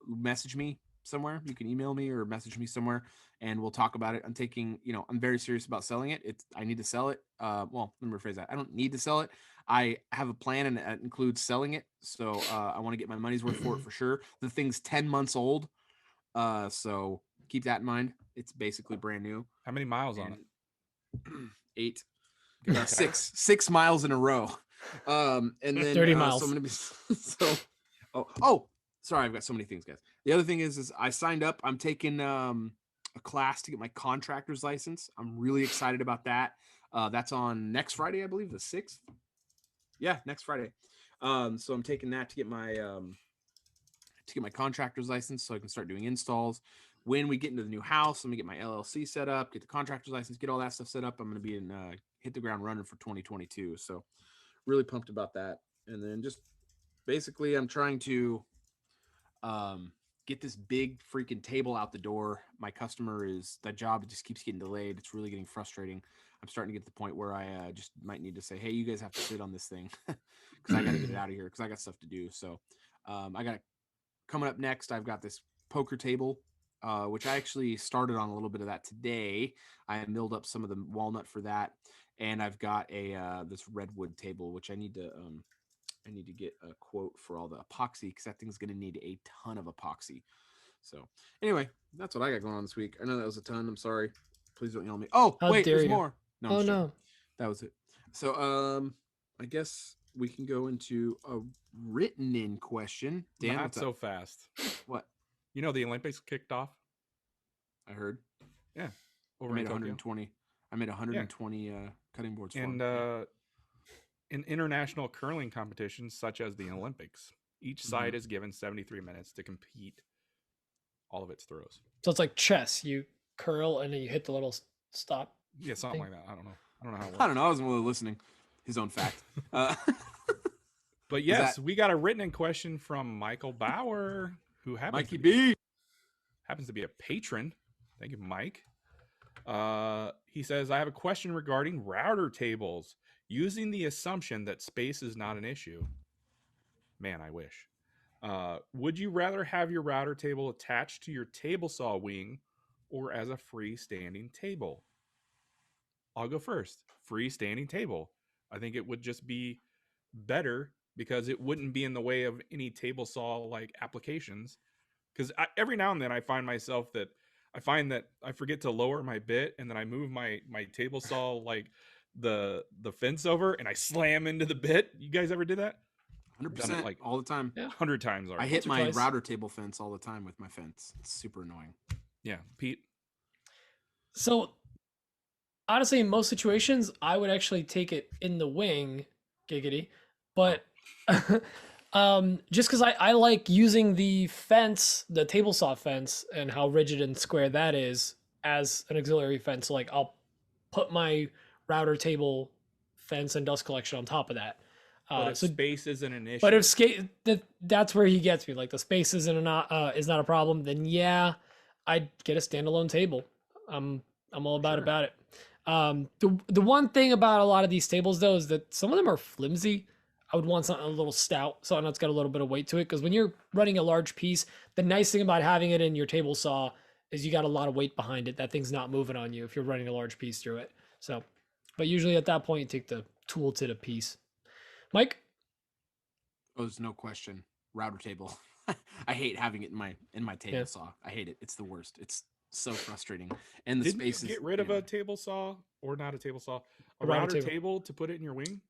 Speaker 1: message me somewhere. You can email me or message me somewhere, and we'll talk about it. I'm very serious about selling it. I need to sell it. Well, let me rephrase that. I don't need to sell it. I have a plan, and it includes selling it. So I want to get my money's worth for it for sure. The thing's 10 months old, so keep that in mind. It's basically brand new.
Speaker 4: How many miles on it?
Speaker 1: 8. 6 miles in a row. And then
Speaker 3: 30 miles.
Speaker 1: So I'm gonna be sorry, I've got so many things, guys. The other thing is I signed up. I'm taking a class to get my contractor's license. I'm really excited about that. That's on next Friday, I believe, the 6th. Yeah, next Friday. So I'm taking that to get my contractor's license so I can start doing installs. When we get into the new house, let me get my LLC set up, get the contractor's license, get all that stuff set up. I'm going to be hit the ground running for 2022. So really pumped about that. And then just basically I'm trying to get this big freaking table out the door. My that job just keeps getting delayed. It's really getting frustrating. I'm starting to get to the point where I just might need to say, hey, you guys have to sit on this thing because I got to get it out of here because I got stuff to do. So coming up next, I've got this poker table, which I actually started on a little bit of that today. I milled up some of the walnut for that, and I've got this redwood table, which I need to get a quote for all the epoxy because that thing's going to need a ton of epoxy. So anyway, that's what I got going on this week. I know that was a ton. I'm sorry. Please don't yell at me. Oh, wait, there's more. No,
Speaker 3: oh no,
Speaker 1: that was it. So I guess we can go into a written in question. Dan,
Speaker 4: not so fast.
Speaker 1: What?
Speaker 4: You know, the Olympics kicked off.
Speaker 1: I heard.
Speaker 4: Yeah.
Speaker 1: I made 120. I made 120 cutting boards.
Speaker 4: And in international curling competitions, such as the Olympics, each side is given 73 minutes to complete all of its throws.
Speaker 3: So it's like chess. You curl and then you hit the little stop.
Speaker 4: Yeah, something like that. I don't know how it works.
Speaker 1: I don't know. I wasn't really listening. His own fact.
Speaker 4: But yes, we got a written in question from Michael Bouer, who happens to be a patron. Thank you, Mike. He says, I have a question regarding router tables. Using the assumption that space is not an issue. Man, I wish. Would you rather have your router table attached to your table saw wing or as a freestanding table? I'll go first. Freestanding table. I think it would just be better because it wouldn't be in the way of any table saw like applications. Because every now and then I find that I forget to lower my bit and then I move my table saw like the fence over and I slam into the bit. You guys ever did that?
Speaker 1: 100%, like all the time.
Speaker 4: 100 times already.
Speaker 1: I hit my router table fence all the time with my fence. It's super annoying.
Speaker 4: Yeah, Pete.
Speaker 3: So honestly, in most situations, I would actually take it in the wing, giggity. But just because I like using the fence, the table saw fence, and how rigid and square that is as an auxiliary fence. So like I'll put my router table fence and dust collection on top of that.
Speaker 4: But if space isn't an issue.
Speaker 3: But if that's where he gets me. Like the space is not a problem. Then yeah, I'd get a standalone table. I'm all about it. The one thing about a lot of these tables though is that some of them are flimsy. I would want something a little stout, something that's got a little bit of weight to it. Because when you're running a large piece, the nice thing about having it in your table saw is you got a lot of weight behind it. That thing's not moving on you if you're running a large piece through it. So, but usually at that point, you take the tool to the piece. Mike?
Speaker 1: Oh, there's no question. Router table. I hate having it in my table saw. I hate it. It's the worst. It's so frustrating. And the
Speaker 4: Didn't
Speaker 1: spaces.
Speaker 4: you get rid of a table saw, or not a table saw, a
Speaker 3: router
Speaker 4: router
Speaker 3: table.
Speaker 4: table to put it in your wing?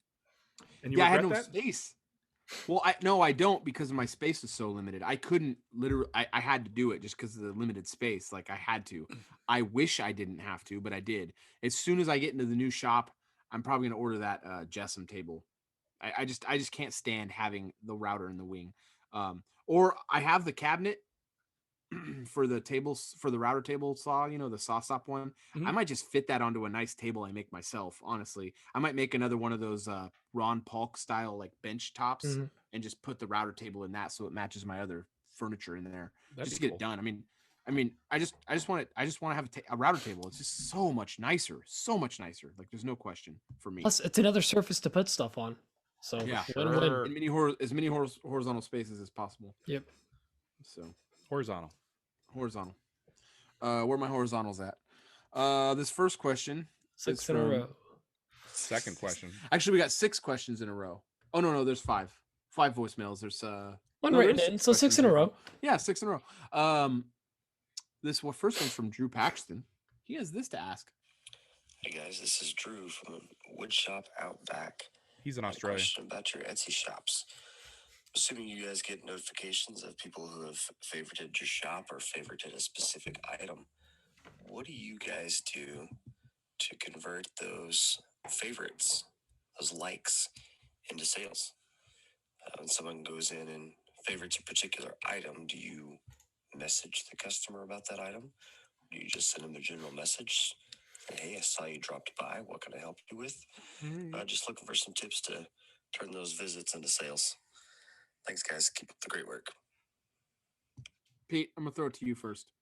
Speaker 4: And you
Speaker 1: Yeah, I had
Speaker 4: regret
Speaker 1: no
Speaker 4: that?
Speaker 1: space. Well, I don't, because my space is so limited. I couldn't literally. I had to do it just because of the limited space. Like, I had to. I wish I didn't have to, but I did. As soon as I get into the new shop, I'm probably gonna order that Jessam table. I just can't stand having the router in the wing. Or I have the cabinet for the tables, for the router table saw, the saw stop one. I
Speaker 4: Mhm.
Speaker 1: might just fit that onto a nice table I make myself. Honestly, I might make another one of those Ron Polk style like bench tops
Speaker 3: Mhm.
Speaker 1: and just put the router table in that so it matches my other furniture in there.
Speaker 4: That'd
Speaker 1: Just
Speaker 4: be
Speaker 1: to get it
Speaker 4: cool.
Speaker 1: done. I just want to have a router table. It's just so much nicer, so much nicer. Like, there's no question for me.
Speaker 3: Plus, it's another surface to put stuff on. So
Speaker 1: Yeah,
Speaker 3: win-win.
Speaker 4: Sure.
Speaker 1: and as many horizontal spaces as possible.
Speaker 3: Yep.
Speaker 1: So
Speaker 4: Horizontal.
Speaker 1: horizontal. Where are my horizontals at? This first question.
Speaker 3: 6
Speaker 1: is
Speaker 3: in a
Speaker 1: from-
Speaker 3: row.
Speaker 4: Second question.
Speaker 1: Actually, we got 6 questions in a row. Oh no, there's 5. 5 voicemails. There's
Speaker 3: One
Speaker 1: no,
Speaker 3: written
Speaker 1: there's
Speaker 3: in,
Speaker 1: 6
Speaker 3: so 6
Speaker 1: questions
Speaker 3: in a
Speaker 1: in
Speaker 3: row.
Speaker 1: Yeah, 6 in a row. This first one's from Drew Paxton. He has this to ask.
Speaker 5: Hey guys, this is Drew from Woodshop out back.
Speaker 4: He's in
Speaker 5: A
Speaker 4: Australia.
Speaker 5: question about your Etsy shops. Assuming you guys get notifications of people who have favorited your shop or favorited a specific item, what do you guys do to convert those favorites, those likes, into sales? When someone goes in and favorites a particular item, do you message the customer about that item? Do you just send them a general message? Hey, I saw you dropped by. What can I help you with? Just looking for some tips to turn those visits into sales. Thanks, guys. Keep up the great work.
Speaker 1: Pete, I'm gonna throw it to you first.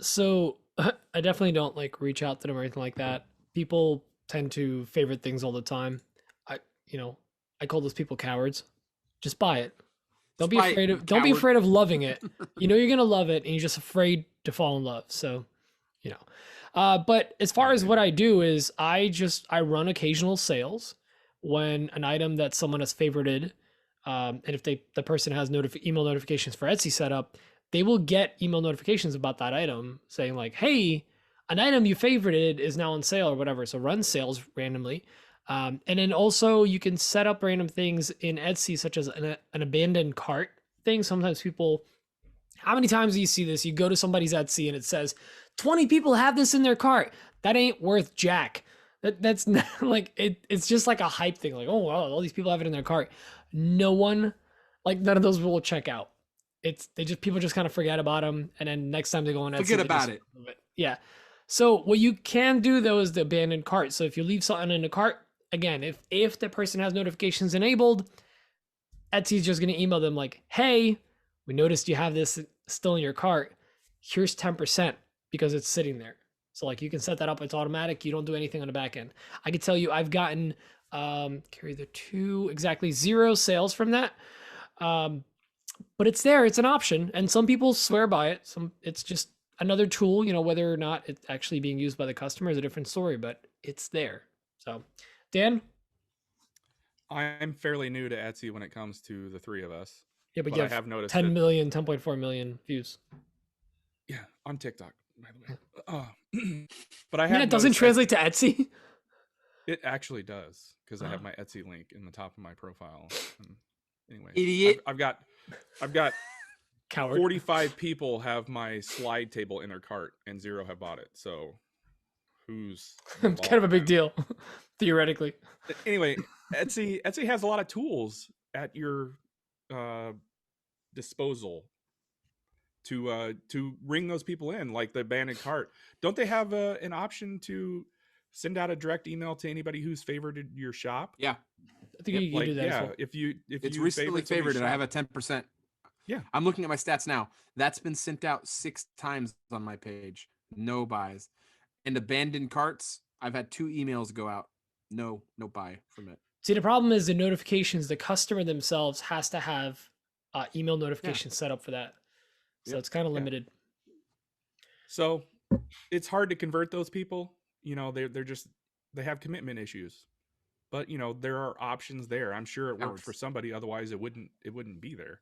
Speaker 3: So I definitely don't like reach out to them or anything like that. People tend to favorite things all the time. I call those people cowards. Just buy it. Don't be
Speaker 1: Buy it,
Speaker 3: afraid
Speaker 1: you
Speaker 3: of don't be
Speaker 1: coward.
Speaker 3: afraid of loving it. You know you're gonna love it and you're just afraid to fall in love. So, but as far as what I do is I run occasional sales when an item that someone has favorited, and if the person has email notifications for Etsy set up, they will get email notifications about that item saying like, hey, an item you favorited is now on sale or whatever. So run sales randomly. And then also you can set up random things in Etsy, such as an abandoned cart thing. Sometimes how many times do you see this? You go to somebody's Etsy and it says 20 people have this in their cart. That ain't worth jack. That's not like it's just like a hype thing. Like, oh wow, all these people have it in their cart. None of those will check out. People just kind of forget about them, and then next time they go on Etsy,
Speaker 1: Forget
Speaker 3: they
Speaker 1: about
Speaker 3: just
Speaker 1: it.
Speaker 3: remove it. Yeah. So what you can do though is the abandoned cart. So if you leave something in the cart, again, if the person has notifications enabled, Etsy's just going to email them like, hey, we noticed you have this still in your cart. Here's 10% because it's sitting there. So like you can set that up. It's automatic. You don't do anything on the back end. I can tell you I've gotten carry the 0 sales from that. But it's there. It's an option. And some people swear by it. It's just another tool, whether or not it's actually being used by the customer is a different story, but it's there. So Dan?
Speaker 4: I'm fairly new to Etsy when it comes to the 3 of us.
Speaker 3: Yeah, but
Speaker 4: But
Speaker 3: you
Speaker 4: I
Speaker 3: have
Speaker 4: have noticed
Speaker 3: 10
Speaker 4: that-
Speaker 3: million, 10.4 million views.
Speaker 4: Yeah, on TikTok, by the way. But I
Speaker 3: I
Speaker 4: have
Speaker 3: mean, it doesn't
Speaker 4: noticed
Speaker 3: translate to Etsy.
Speaker 4: It actually does, because I have my Etsy link in the top of my profile. Anyway,
Speaker 1: Idiot.
Speaker 4: I've got
Speaker 3: Coward.
Speaker 4: 45 people have my slide table in their cart, and 0 have bought it. So, who's
Speaker 3: It's kind of a big deal, theoretically.
Speaker 4: Anyway, Etsy has a lot of tools at your disposal to ring those people in, like the abandoned cart. Don't they have an option to send out a direct email to anybody who's favorited your shop?
Speaker 1: Yeah,
Speaker 3: I think you can do that as well.
Speaker 4: if
Speaker 1: it's
Speaker 4: you
Speaker 1: recently
Speaker 4: favorite somebody's
Speaker 1: favorited. I have
Speaker 4: shop.
Speaker 1: a 10%.
Speaker 4: Yeah.
Speaker 1: I'm looking at my stats now. That's been sent out 6 times on my page. No buys. And abandoned carts, I've had 2 emails go out. No buy from it.
Speaker 3: See, the problem is the notifications. The customer themselves has to have email notifications set up for that. So
Speaker 1: Yep.
Speaker 3: it's kind of
Speaker 4: Yeah.
Speaker 3: limited.
Speaker 4: So it's hard to convert those people. They have commitment issues. But there are options there. I'm sure it worked for
Speaker 1: Cowards.
Speaker 4: somebody, otherwise it wouldn't be there.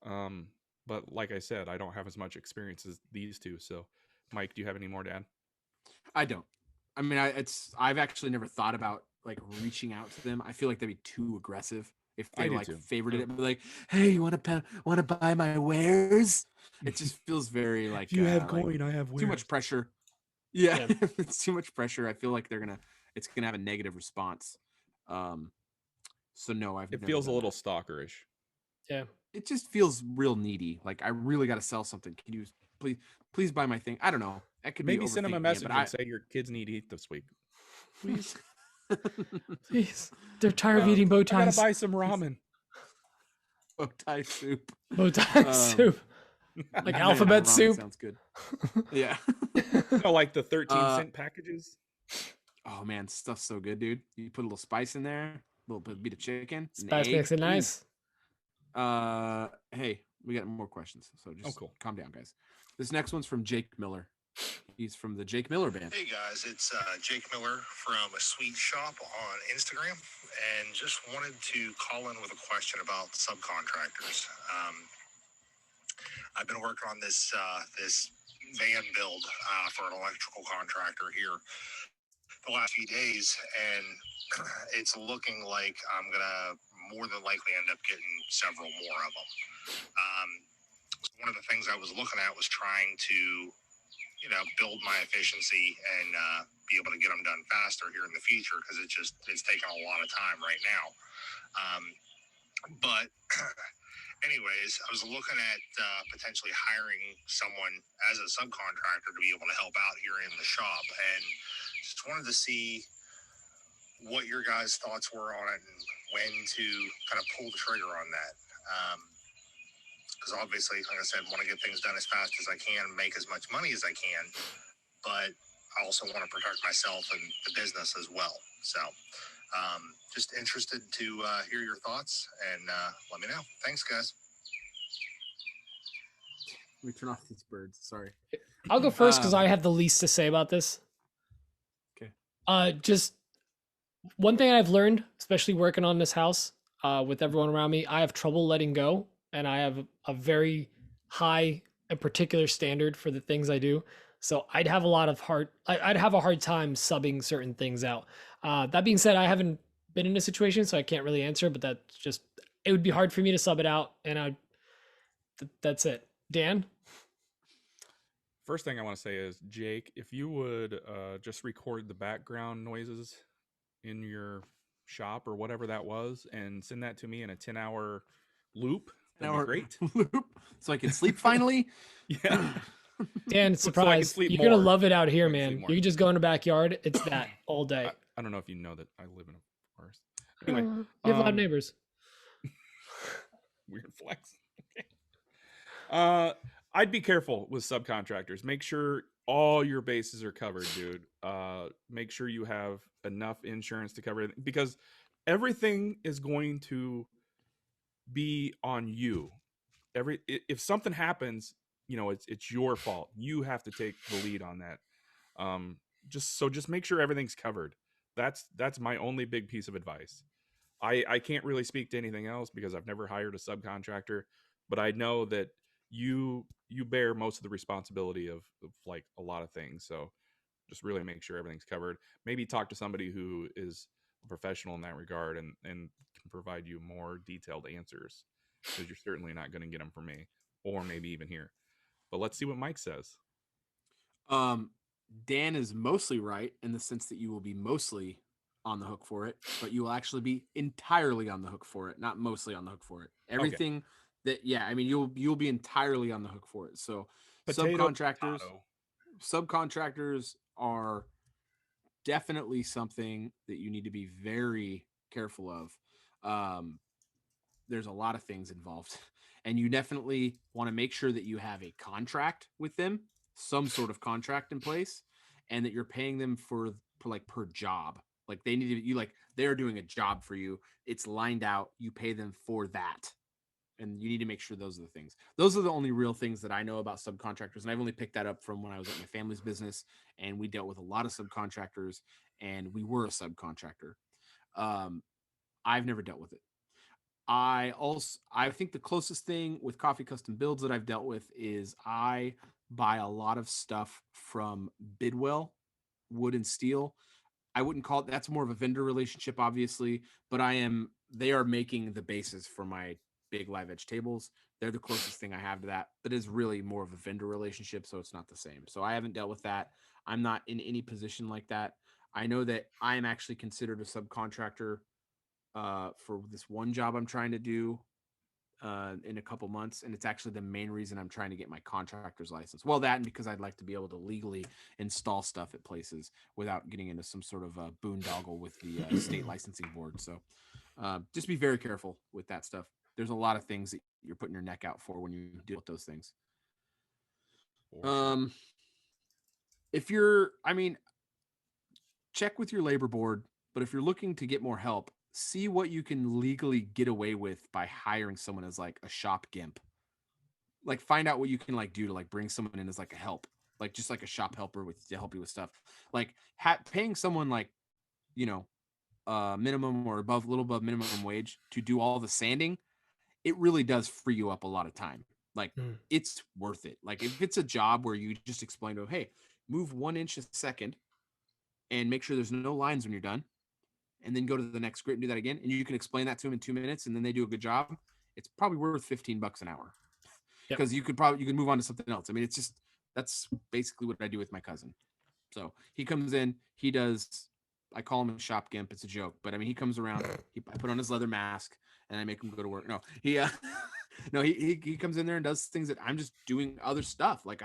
Speaker 4: Um, but like I said, I don't have as much experience as these two. So, Mike, do you have any more to add?
Speaker 1: I don't. I mean, I've actually never thought about like reaching out to them. I feel like that'd be too aggressive if
Speaker 4: I
Speaker 1: they
Speaker 4: do
Speaker 1: like
Speaker 4: too.
Speaker 1: favorited it, but like, hey, you want to buy my wares? It just feels very
Speaker 4: If you have
Speaker 1: like
Speaker 4: coin, I have
Speaker 1: too
Speaker 4: wares.
Speaker 1: much pressure. Yeah,
Speaker 3: Yeah.
Speaker 1: it's too much pressure. I feel like it's gonna have a negative response. Um, so no, I've
Speaker 4: It
Speaker 1: never
Speaker 4: feels a
Speaker 1: done
Speaker 4: little
Speaker 1: that.
Speaker 4: stalkerish.
Speaker 3: Yeah.
Speaker 1: It just feels real needy. Like I really got to sell something. Can you please buy my thing? I don't know. That could
Speaker 4: Maybe
Speaker 1: be
Speaker 4: send them a
Speaker 1: overthinking it,
Speaker 4: message
Speaker 1: but
Speaker 4: and say your kids need to eat this week. Please,
Speaker 3: Please. They're tired of
Speaker 1: Um,
Speaker 3: eating bow
Speaker 4: I gotta
Speaker 3: ties.
Speaker 4: buy some ramen.
Speaker 1: bow tie soup.
Speaker 3: Bow tie soup. Like
Speaker 1: Man,
Speaker 3: alphabet
Speaker 1: ramen
Speaker 3: soup.
Speaker 1: sounds good. Yeah.
Speaker 4: No, like the 13
Speaker 1: Uh,
Speaker 4: cent packages.
Speaker 1: oh man, stuff's so good, dude. You put a little spice in there, a little bit of chicken, an
Speaker 3: Spice
Speaker 1: egg.
Speaker 3: makes it
Speaker 1: Ooh.
Speaker 3: nice.
Speaker 1: Hey, we got more questions, so just
Speaker 4: cool.
Speaker 1: calm down, guys. This next one's from Jake Miller. He's from the Jake Miller Band.
Speaker 6: Hey guys, it's Jake Miller from a sweet shop on Instagram, and just wanted to call in with a question about subcontractors. I've been working on this van build for an electrical contractor here the last few days, and it's looking like I'm gonna more than likely end up getting several more of them. One of the things I was looking at was trying to build my efficiency and be able to get them done faster here in the future, because it's taking a lot of time right now. But anyways, I was looking at potentially hiring someone as a subcontractor to be able to help out here in the shop, and just wanted to see what your guys' thoughts were on it and when to kind of pull the trigger on that. Because obviously, like I said, want to get things done as fast as I can, make as much money as I can, but I also want to protect myself and the business as well. So just interested to hear your thoughts, and let me know. Thanks, guys.
Speaker 1: Let me turn off these birds. Sorry.
Speaker 3: I'll go first because
Speaker 1: Um,
Speaker 3: I have the least to say about this.
Speaker 1: Okay.
Speaker 3: Just one thing I've learned, especially working on this house with everyone around me, I have trouble letting go, and I have a very high and particular standard for the things I do. So I'd have I'd have a hard time subbing certain things out. That being said, I haven't been in a situation, so I can't really answer. But it would be hard for me to sub it out, and that's it. Dan.
Speaker 4: First thing I want to say is, Jake, if you would just record the background noises in your shop or whatever that was and send that to me in a 10-hour loop, that'd be great.
Speaker 1: Loop, so I can sleep finally.
Speaker 4: Yeah.
Speaker 3: Dan,
Speaker 4: So I can
Speaker 3: surprise.
Speaker 4: sleep
Speaker 3: You're gonna
Speaker 4: more.
Speaker 3: love it out here,
Speaker 4: So I can sleep
Speaker 3: man.
Speaker 4: more.
Speaker 3: You can just go in the backyard. It's that all day.
Speaker 4: I don't know if you know that I live in a forest. Anyway,
Speaker 3: You have loud neighbors.
Speaker 4: weird flex. Okay. I'd be careful with subcontractors. Make sure all your bases are covered, dude. Make sure you have enough insurance to cover it, because everything is going to be on you. If something happens, it's your fault. You have to take the lead on that. Just make sure everything's covered. That's my only big piece of advice. I can't really speak to anything else because I've never hired a subcontractor, but I know that you bear most of the responsibility of like a lot of things. So just really make sure everything's covered. Maybe talk to somebody who is a professional in that regard and can provide you more detailed answers, because you're certainly not going to get them from me or maybe even here. But let's see what Mike says.
Speaker 1: Dan is mostly right in the sense that you will be mostly on the hook for it, but you will actually be entirely on the hook for it, not mostly on the hook for it. Everything I mean, you'll be entirely on the hook for it. So
Speaker 4: Potato,
Speaker 1: subcontractors are definitely something that you need to be very careful of. There's a lot of things involved, and you definitely want to make sure that you have a contract with them, some sort of contract in place, and that you're paying them for like per job. Like they're doing a job for you. It's lined out. You pay them for that. And you need to make sure those are the things. Those are the only real things that I know about subcontractors. And I've only picked that up from when I was at my family's business, and we dealt with a lot of subcontractors, and we were a subcontractor. I've never dealt with it. I think the closest thing with Coffee Custom Builds that I've dealt with is I buy a lot of stuff from Bidwell, wood and steel. I wouldn't call it, that's more of a vendor relationship, obviously, but they are making the bases for my big live edge tables. They're the closest thing I have to that, but it's really more of a vendor relationship, so it's not the same. So I haven't dealt with that. I'm not in any position like that. I know that I am actually considered a subcontractor for this one job I'm trying to do in a couple months, and it's actually the main reason I'm trying to get my contractor's license. Well, that, and because I'd like to be able to legally install stuff at places without getting into some sort of boondoggle with the state licensing board. So just be very careful with that stuff. There's a lot of things that you're putting your neck out for when you deal with those things. If you're, I mean, check with your labor board, but if you're looking to get more help, see what you can legally get away with by hiring someone as like a shop Gimp. Like find out what you can like do to like bring someone in as like a help, like just like a shop helper to help you with stuff. Like paying someone like, you know, minimum or little above minimum wage to do all the sanding, it really does free you up a lot of time. Like it's worth it. Like if it's a job where you just explain to them, hey, move 1 inch a second and make sure there's no lines when you're done, and then go to the next grid and do that again, and you can explain that to them in 2 minutes, and then they do a good job, it's probably worth $15 an hour. Because you could move on to something else. I mean, that's basically what I do with my cousin. So he comes in, he does, I call him a shop Gimp. It's a joke, but I mean, he comes around, I put on his leather mask and I make him go to work. No, he comes in there and does things that I'm just doing other stuff. Like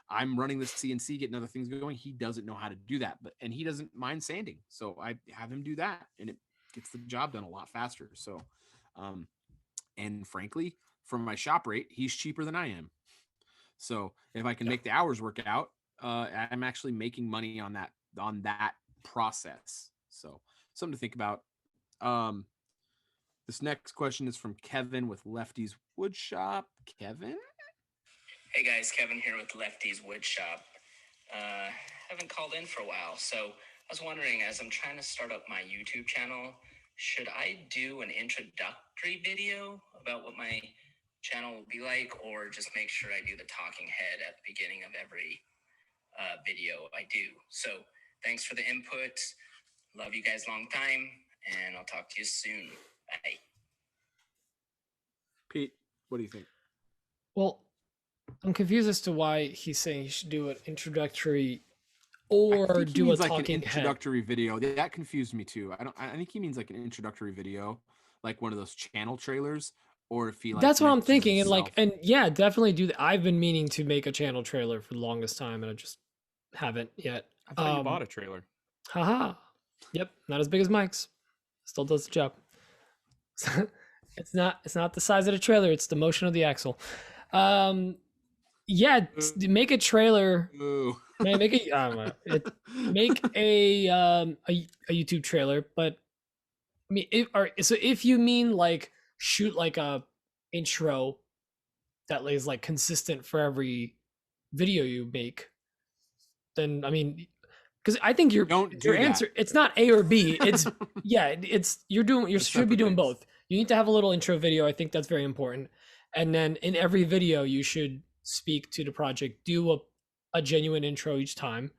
Speaker 1: I'm running the CNC, getting other things going. He doesn't know how to do that, and he doesn't mind sanding. So I have him do that, and it gets the job done a lot faster. So, and frankly, from my shop rate, he's cheaper than I am. So if I can make the hours work out, I'm actually making money on that process. So something to think about. This next question is from Kevin with Lefty's Woodshop. Kevin?
Speaker 7: Hey guys, Kevin here with Lefty's Woodshop. Haven't called in for a while, so I was wondering, as I'm trying to start up my YouTube channel, should I do an introductory video about what my channel will be like, or just make sure I do the talking head at the beginning of every video I do? So thanks for the input. Love you guys long time, and I'll talk to you soon. Bye.
Speaker 1: Pete, what do you think?
Speaker 3: Well, I'm confused as to why he's saying he should do an introductory or do a
Speaker 1: like
Speaker 3: talking
Speaker 1: an introductory video. That confused me too. I think he means like an introductory video, like one of those channel trailers, or if he like
Speaker 3: that's what I'm thinking.
Speaker 1: Himself.
Speaker 3: And yeah, definitely do that. I've been meaning to make a channel trailer for the longest time, and I just haven't yet.
Speaker 4: I thought you bought a trailer.
Speaker 3: Haha. Yep, not as big as Mike's. Still does the job. It's not the size of the trailer, it's the motion of the axle. Yeah, make a trailer. Make a YouTube trailer, but I mean, so if you mean like shoot like a intro that is like consistent for every video you make, then I mean, because I think your answer, it's not A or B. It's you should be doing both. You need to have a little intro video. I think that's very important. And then in every video, you should speak to the project, do a genuine intro each time.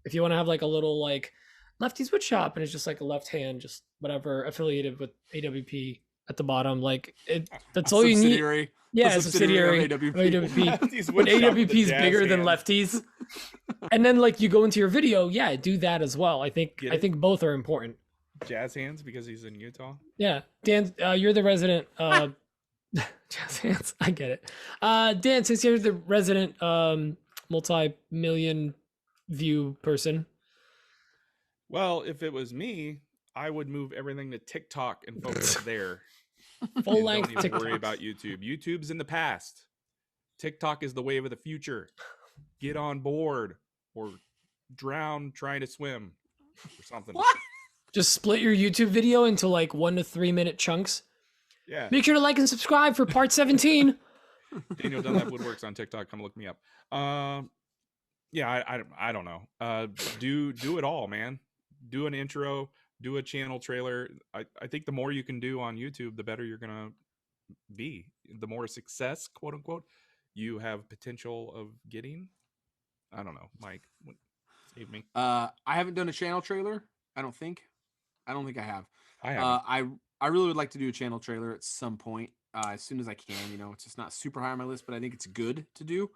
Speaker 3: If you want to have like a little like Lefty's Woodshop and it's just like a left hand, just whatever affiliated with AWP at the bottom, like that's all you need. Yeah, a subsidiary of AWP. But AWP is bigger than Lefty's. And then like you go into your video, yeah, do that as well. I think both are important.
Speaker 4: Jazz hands because he's in Utah.
Speaker 3: Yeah, Dan, you're the resident. Jazz hands, I get it. Dan, since you're the resident multi-million view person.
Speaker 4: Well, if it was me, I would move everything to TikTok and focus there.
Speaker 3: Full length
Speaker 4: TikTok.
Speaker 3: TikTok.
Speaker 4: Worry about YouTube. YouTube's in the past. TikTok is the wave of the future. Get on board or drown trying to swim or something.
Speaker 1: What?
Speaker 3: Just split your YouTube video into like 1 to 3 minute chunks.
Speaker 4: Yeah.
Speaker 3: Make sure to like and subscribe for part 17.
Speaker 4: Daniel Dunlap Woodworks on TikTok. Come look me up. Yeah, I don't know. Do it all, man. Do an intro, do a channel trailer. I think the more you can do on YouTube, the better you're gonna be. The more success, quote unquote, you have potential of getting. I don't know, Mike. Save me.
Speaker 1: I haven't done a channel trailer. I don't think I have.
Speaker 4: I haven't.
Speaker 1: I really would like to do a channel trailer at some point, as soon as I can. You know, it's just not super high on my list, but I think it's good to do.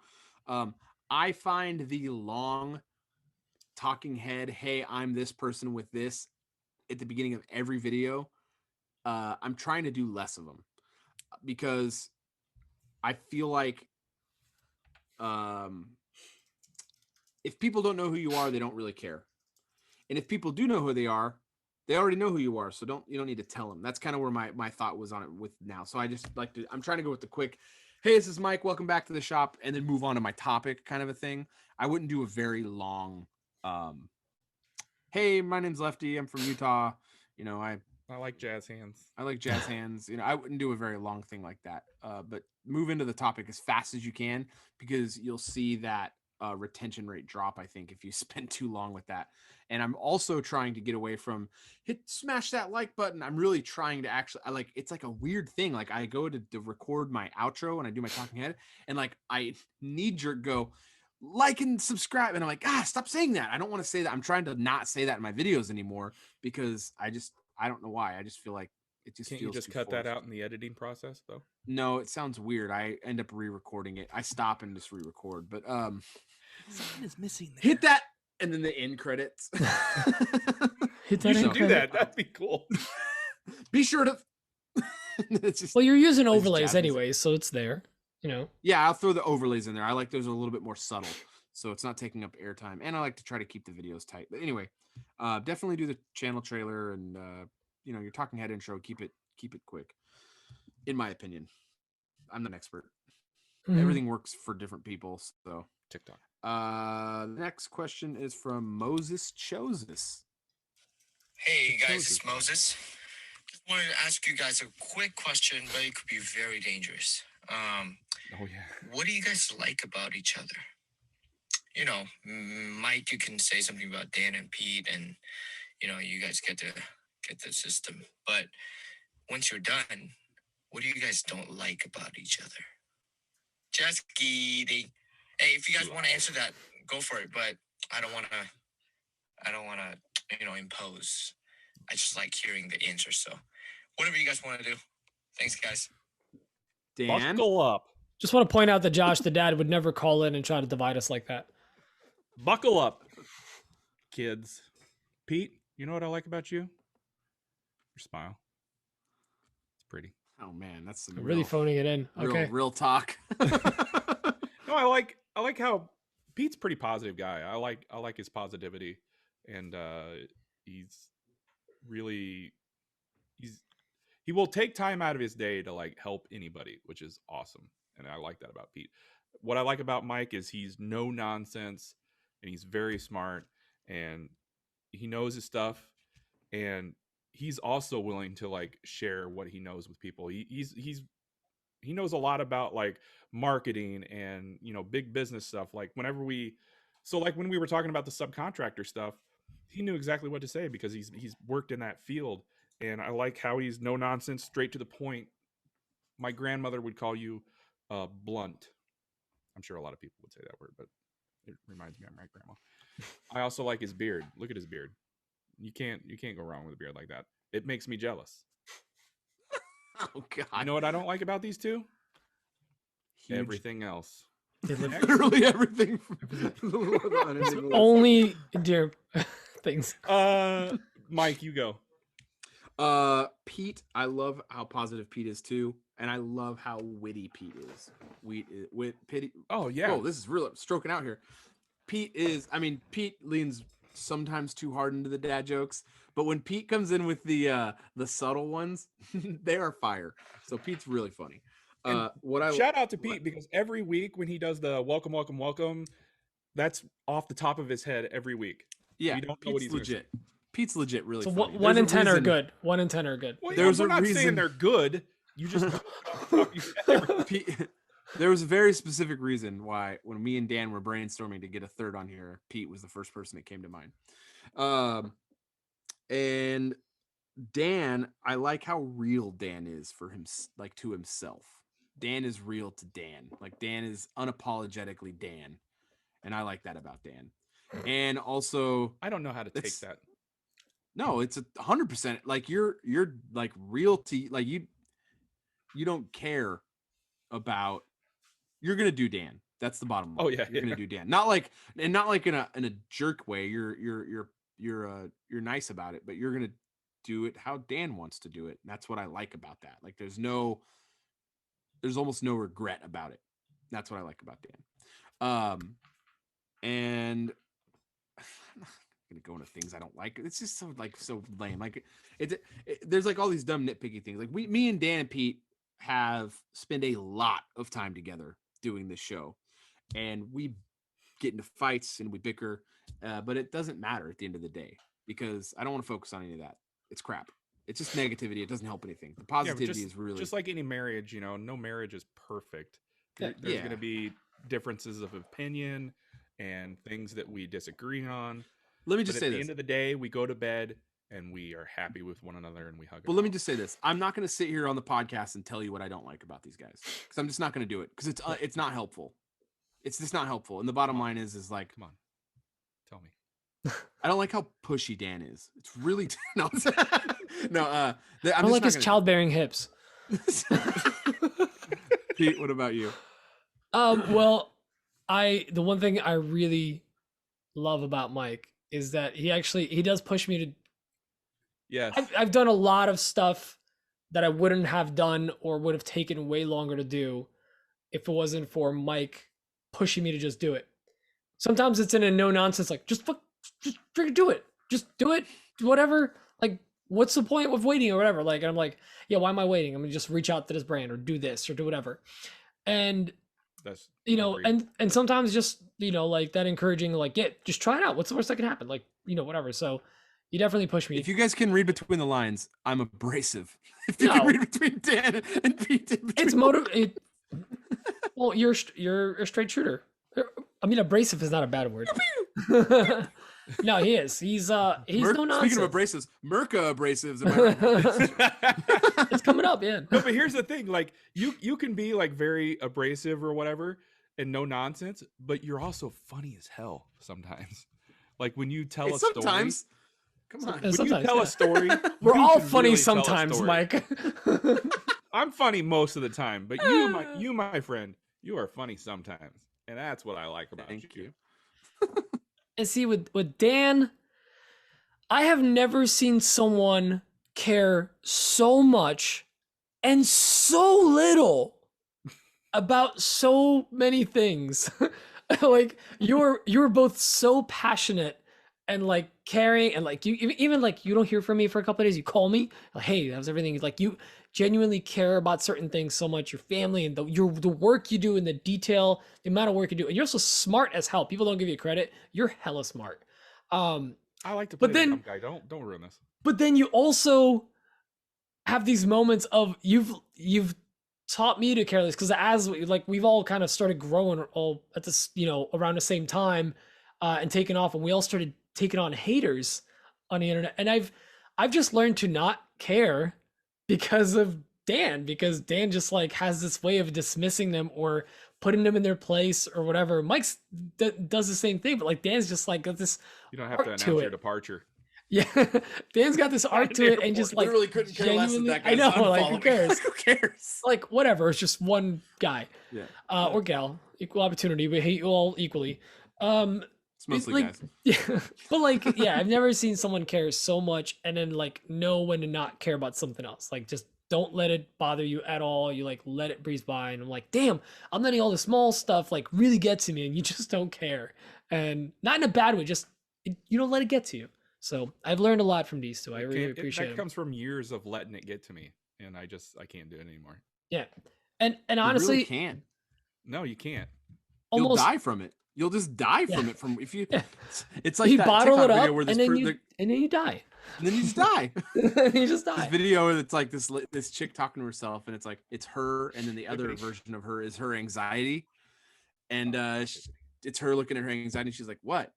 Speaker 1: I find the long talking head, hey, I'm this person with this, at the beginning of every video. I'm trying to do less of them because I feel like if people don't know who you are, they don't really care. And if people do know who they are, they already know who you are. So you don't need to tell them. That's kind of where my thought was on it with now. So I just like I'm trying to go with the quick, hey, this is Mike, welcome back to the shop, and then move on to my topic kind of a thing. I wouldn't do a very long, hey, my name's Lefty, I'm from Utah. You know, I
Speaker 4: like jazz hands.
Speaker 1: I like jazz hands. You know, I wouldn't do a very long thing like that. But move into the topic as fast as you can, because you'll see that retention rate drop, I think, if you spend too long with that. And I'm also trying to get away from smash that like button. I'm really trying to actually, it's like a weird thing. Like I go to record my outro and I do my talking head, and like I knee jerk go like and subscribe, and I'm like, stop saying that. I don't want to say that. I'm trying to not say that in my videos anymore because I don't know why. I just feel like it just
Speaker 4: Can't
Speaker 1: feels
Speaker 4: you just
Speaker 1: too
Speaker 4: cut
Speaker 1: forced.
Speaker 4: that out in the editing process though?
Speaker 1: No, it sounds weird. I end up re-recording it. I stop and just re-record. But
Speaker 4: something is missing there.
Speaker 1: hit that and then the end credits.
Speaker 3: Hit
Speaker 4: You
Speaker 3: that
Speaker 4: should
Speaker 3: in
Speaker 4: do
Speaker 3: credit.
Speaker 4: that. That'd be cool.
Speaker 1: Be sure to it's just,
Speaker 3: Well, you're using
Speaker 1: Like
Speaker 3: overlays
Speaker 1: Japanese.
Speaker 3: anyway, so it's there. You know.
Speaker 1: yeah, I'll throw the overlays in there. I like those a little bit more subtle, so it's not taking up airtime. And I like to try to keep the videos tight. But anyway, definitely do the channel trailer and your talking head intro. Keep it quick. In my opinion, I'm not an expert.
Speaker 3: Mhm.
Speaker 1: Everything works for different people. So
Speaker 4: TikTok.
Speaker 1: the next question is from Moses Choses.
Speaker 8: Hey guys, it's Moses. Just wanted to ask you guys a quick question, but it could be very dangerous.
Speaker 4: Oh yeah.
Speaker 8: What do you guys like about each other? You know, Mike, you can say something about Dan and Pete, and you guys get the system. But once you're done, what do you guys don't like about each other? Just kidding. Hey, if you guys want to answer that, go for it. But I don't want to, impose. I just like hearing the answer. So, whatever you guys want to do. Thanks, guys.
Speaker 1: Dan,
Speaker 4: Buckle up.
Speaker 3: Just want to point out that Josh, the dad, would never call in and try to divide us like that.
Speaker 4: Buckle up, kids. Pete, you know what I like about you? Your smile. It's pretty.
Speaker 1: oh man, that's some
Speaker 3: Really phoning it in. Okay.
Speaker 1: real talk.
Speaker 4: No, I like how Pete's a pretty positive guy. I like his positivity, and he will take time out of his day to like help anybody, which is awesome. And I like that about Pete. What I like about Mike is he's no nonsense, and he's very smart, and he knows his stuff, and he's also willing to like share what he knows with people. He knows a lot about like marketing and big business stuff. Like when we were talking about the subcontractor stuff, he knew exactly what to say because he's worked in that field. And I like how he's no nonsense, straight to the point. My grandmother would call you blunt. I'm sure a lot of people would say that word, but it reminds me of my grandma. I also like his beard. Look at his beard. You can't go wrong with a beard like that. It makes me jealous.
Speaker 1: oh god.
Speaker 4: You know what I don't like about these two?
Speaker 1: Huge.
Speaker 4: Everything else.
Speaker 1: Literally everything.
Speaker 3: Only dear things.
Speaker 4: Mike, you go.
Speaker 1: Pete, I love how positive Pete is too, and I love how witty Pete is. Pity.
Speaker 4: Oh yeah.
Speaker 1: Oh, this is really stroking out here. Pete leans sometimes too hard into the dad jokes, but when Pete comes in with the subtle ones, they are fire. So Pete's really funny.
Speaker 4: Shout out to Pete, because every week when he does the welcome, that's off the top of his head every week.
Speaker 1: Yeah,
Speaker 4: we don't know what he's
Speaker 1: legit. Pete's legit really
Speaker 3: So
Speaker 1: funny.
Speaker 3: 1 in 10 are good. 1 in 10 are good.
Speaker 4: Well,
Speaker 1: There's
Speaker 4: we're
Speaker 1: a
Speaker 4: not
Speaker 1: reason
Speaker 4: saying they're good. You just you said everything.
Speaker 1: Pete, there was a very specific reason why when me and Dan were brainstorming to get a third on here, Pete was the first person that came to mind. And Dan, I like how real Dan is for him, like to himself. Dan is real to Dan. Like Dan is unapologetically Dan, and I like that about Dan. And also,
Speaker 4: I don't know how to take that.
Speaker 1: No, it's 100%. Like you're like real to like you don't care about. You're gonna do Dan. That's the bottom line.
Speaker 4: Oh yeah,
Speaker 1: you're gonna do Dan. Not like in a jerk way. You're nice about it, but you're gonna do it how Dan wants to do it. And that's what I like about that. Like there's almost no regret about it. That's what I like about Dan. And I'm not gonna go into things I don't like. It's just so lame. Like there's like all these dumb nitpicky things. Like me and Dan and Pete have spent a lot of time together doing this show, and we get into fights and we bicker, but it doesn't matter at the end of the day because I don't want to focus on any of that. It's crap. It's just negativity. It doesn't help anything. The positivity is really
Speaker 4: just like any marriage. You know, no marriage is perfect. There's going to be differences of opinion and things that we disagree on.
Speaker 1: Let me just say
Speaker 4: at
Speaker 1: this.
Speaker 4: the end of the day, we go to bed and we are happy with one another and we hug.
Speaker 1: But let me just say this. I'm not going to sit here on the podcast and tell you what I don't like about these guys because I'm just not going to do it because it's not helpful. It's just not helpful. And the bottom line is like,
Speaker 4: come on, tell me.
Speaker 1: I don't like how pushy Dan is. It's really no, no.
Speaker 3: I don't like his childbearing hips.
Speaker 1: Pete, what about you?
Speaker 3: Well, the one thing I really love about Mike is that he does push me to.
Speaker 4: Yes,
Speaker 3: I've done a lot of stuff that I wouldn't have done or would have taken way longer to do if it wasn't for Mike pushing me to just do it. Sometimes it's in a no nonsense, like just freaking do it. Just do it. Whatever. Like, what's the point of waiting or whatever? Like, and I'm like, yeah, why am I waiting? I'm gonna just reach out to this brand or do this or do whatever. And
Speaker 4: that's
Speaker 3: and sometimes just like that encouraging, like, yeah, just try it out. What's the worst that can happen? Like, whatever. So you definitely push me.
Speaker 1: If you guys can read between the lines, I'm abrasive. If you can read between Dan and Pete,
Speaker 3: it's well, you're a straight shooter. I mean, abrasive is not a bad word. No, he is. He's no nonsense.
Speaker 1: Speaking of abrasives, Merca abrasives. Am I right?
Speaker 3: It's coming up, yeah.
Speaker 4: No, but here's the thing: like you can be like very abrasive or whatever, and no nonsense, but you're also funny as hell sometimes. Like when you tell a story.
Speaker 1: Sometimes. Come on.
Speaker 4: When you tell a story,
Speaker 3: we're all funny sometimes, Mike.
Speaker 4: I'm funny most of the time, but you, my friend, you are funny sometimes, and that's what I like about you.
Speaker 3: And see, with Dan, I have never seen someone care so much and so little about so many things. Like you're both so passionate and like caring, and like you even like you don't hear from me for a couple of days. You call me like, hey, how's everything? Like you genuinely care about certain things so much, your family and the work you do and the detail, the amount of work you do. And you're also smart as hell. People don't give you credit. You're hella smart.
Speaker 4: I like to play the dumb guy. Don't ruin this.
Speaker 3: But then you also have these moments of you've taught me to care less, because as we've all kind of started growing all at this, around the same time, and taking off, and we all started taking on haters on the internet. And I've just learned to not care because of Dan, because Dan just like has this way of dismissing them or putting them in their place or whatever. Mike's does the same thing, but like Dan's just like got this.
Speaker 4: You don't have to announce your departure.
Speaker 3: Yeah, Dan's got this art to it, and just like
Speaker 1: literally couldn't care less that
Speaker 3: I know, like who cares?
Speaker 1: Who cares?
Speaker 3: Like whatever. It's just one guy,
Speaker 1: yeah,
Speaker 3: or gal, equal opportunity. We hate you all equally.
Speaker 1: It's mostly
Speaker 3: like,
Speaker 1: guys.
Speaker 3: Yeah, but like, yeah, I've never seen someone care so much and then like know when to not care about something else. Like, just don't let it bother you at all. You like let it breeze by, and I'm like, damn, I'm letting all the small stuff like really get to me, and you just don't care, and not in a bad way. Just you don't let it get to you. So I've learned a lot from these two. I really appreciate it.
Speaker 4: That comes from years of letting it get to me, and I can't do it anymore.
Speaker 3: Yeah, and honestly,
Speaker 1: you really can.
Speaker 4: No, you can't.
Speaker 1: You'll die from it. You'll just die from it. From if you,
Speaker 3: Yeah.
Speaker 1: it's like
Speaker 3: you
Speaker 1: that
Speaker 3: bottle
Speaker 1: TikTok
Speaker 3: it
Speaker 1: video
Speaker 3: up,
Speaker 1: where
Speaker 3: and then you die.
Speaker 1: and then you just die.
Speaker 3: You just
Speaker 1: This
Speaker 3: die.
Speaker 1: video, it's like this chick talking to herself, and it's like it's her, and then the other version of her is her anxiety, and it's her looking at her anxiety, and she's like, "What?"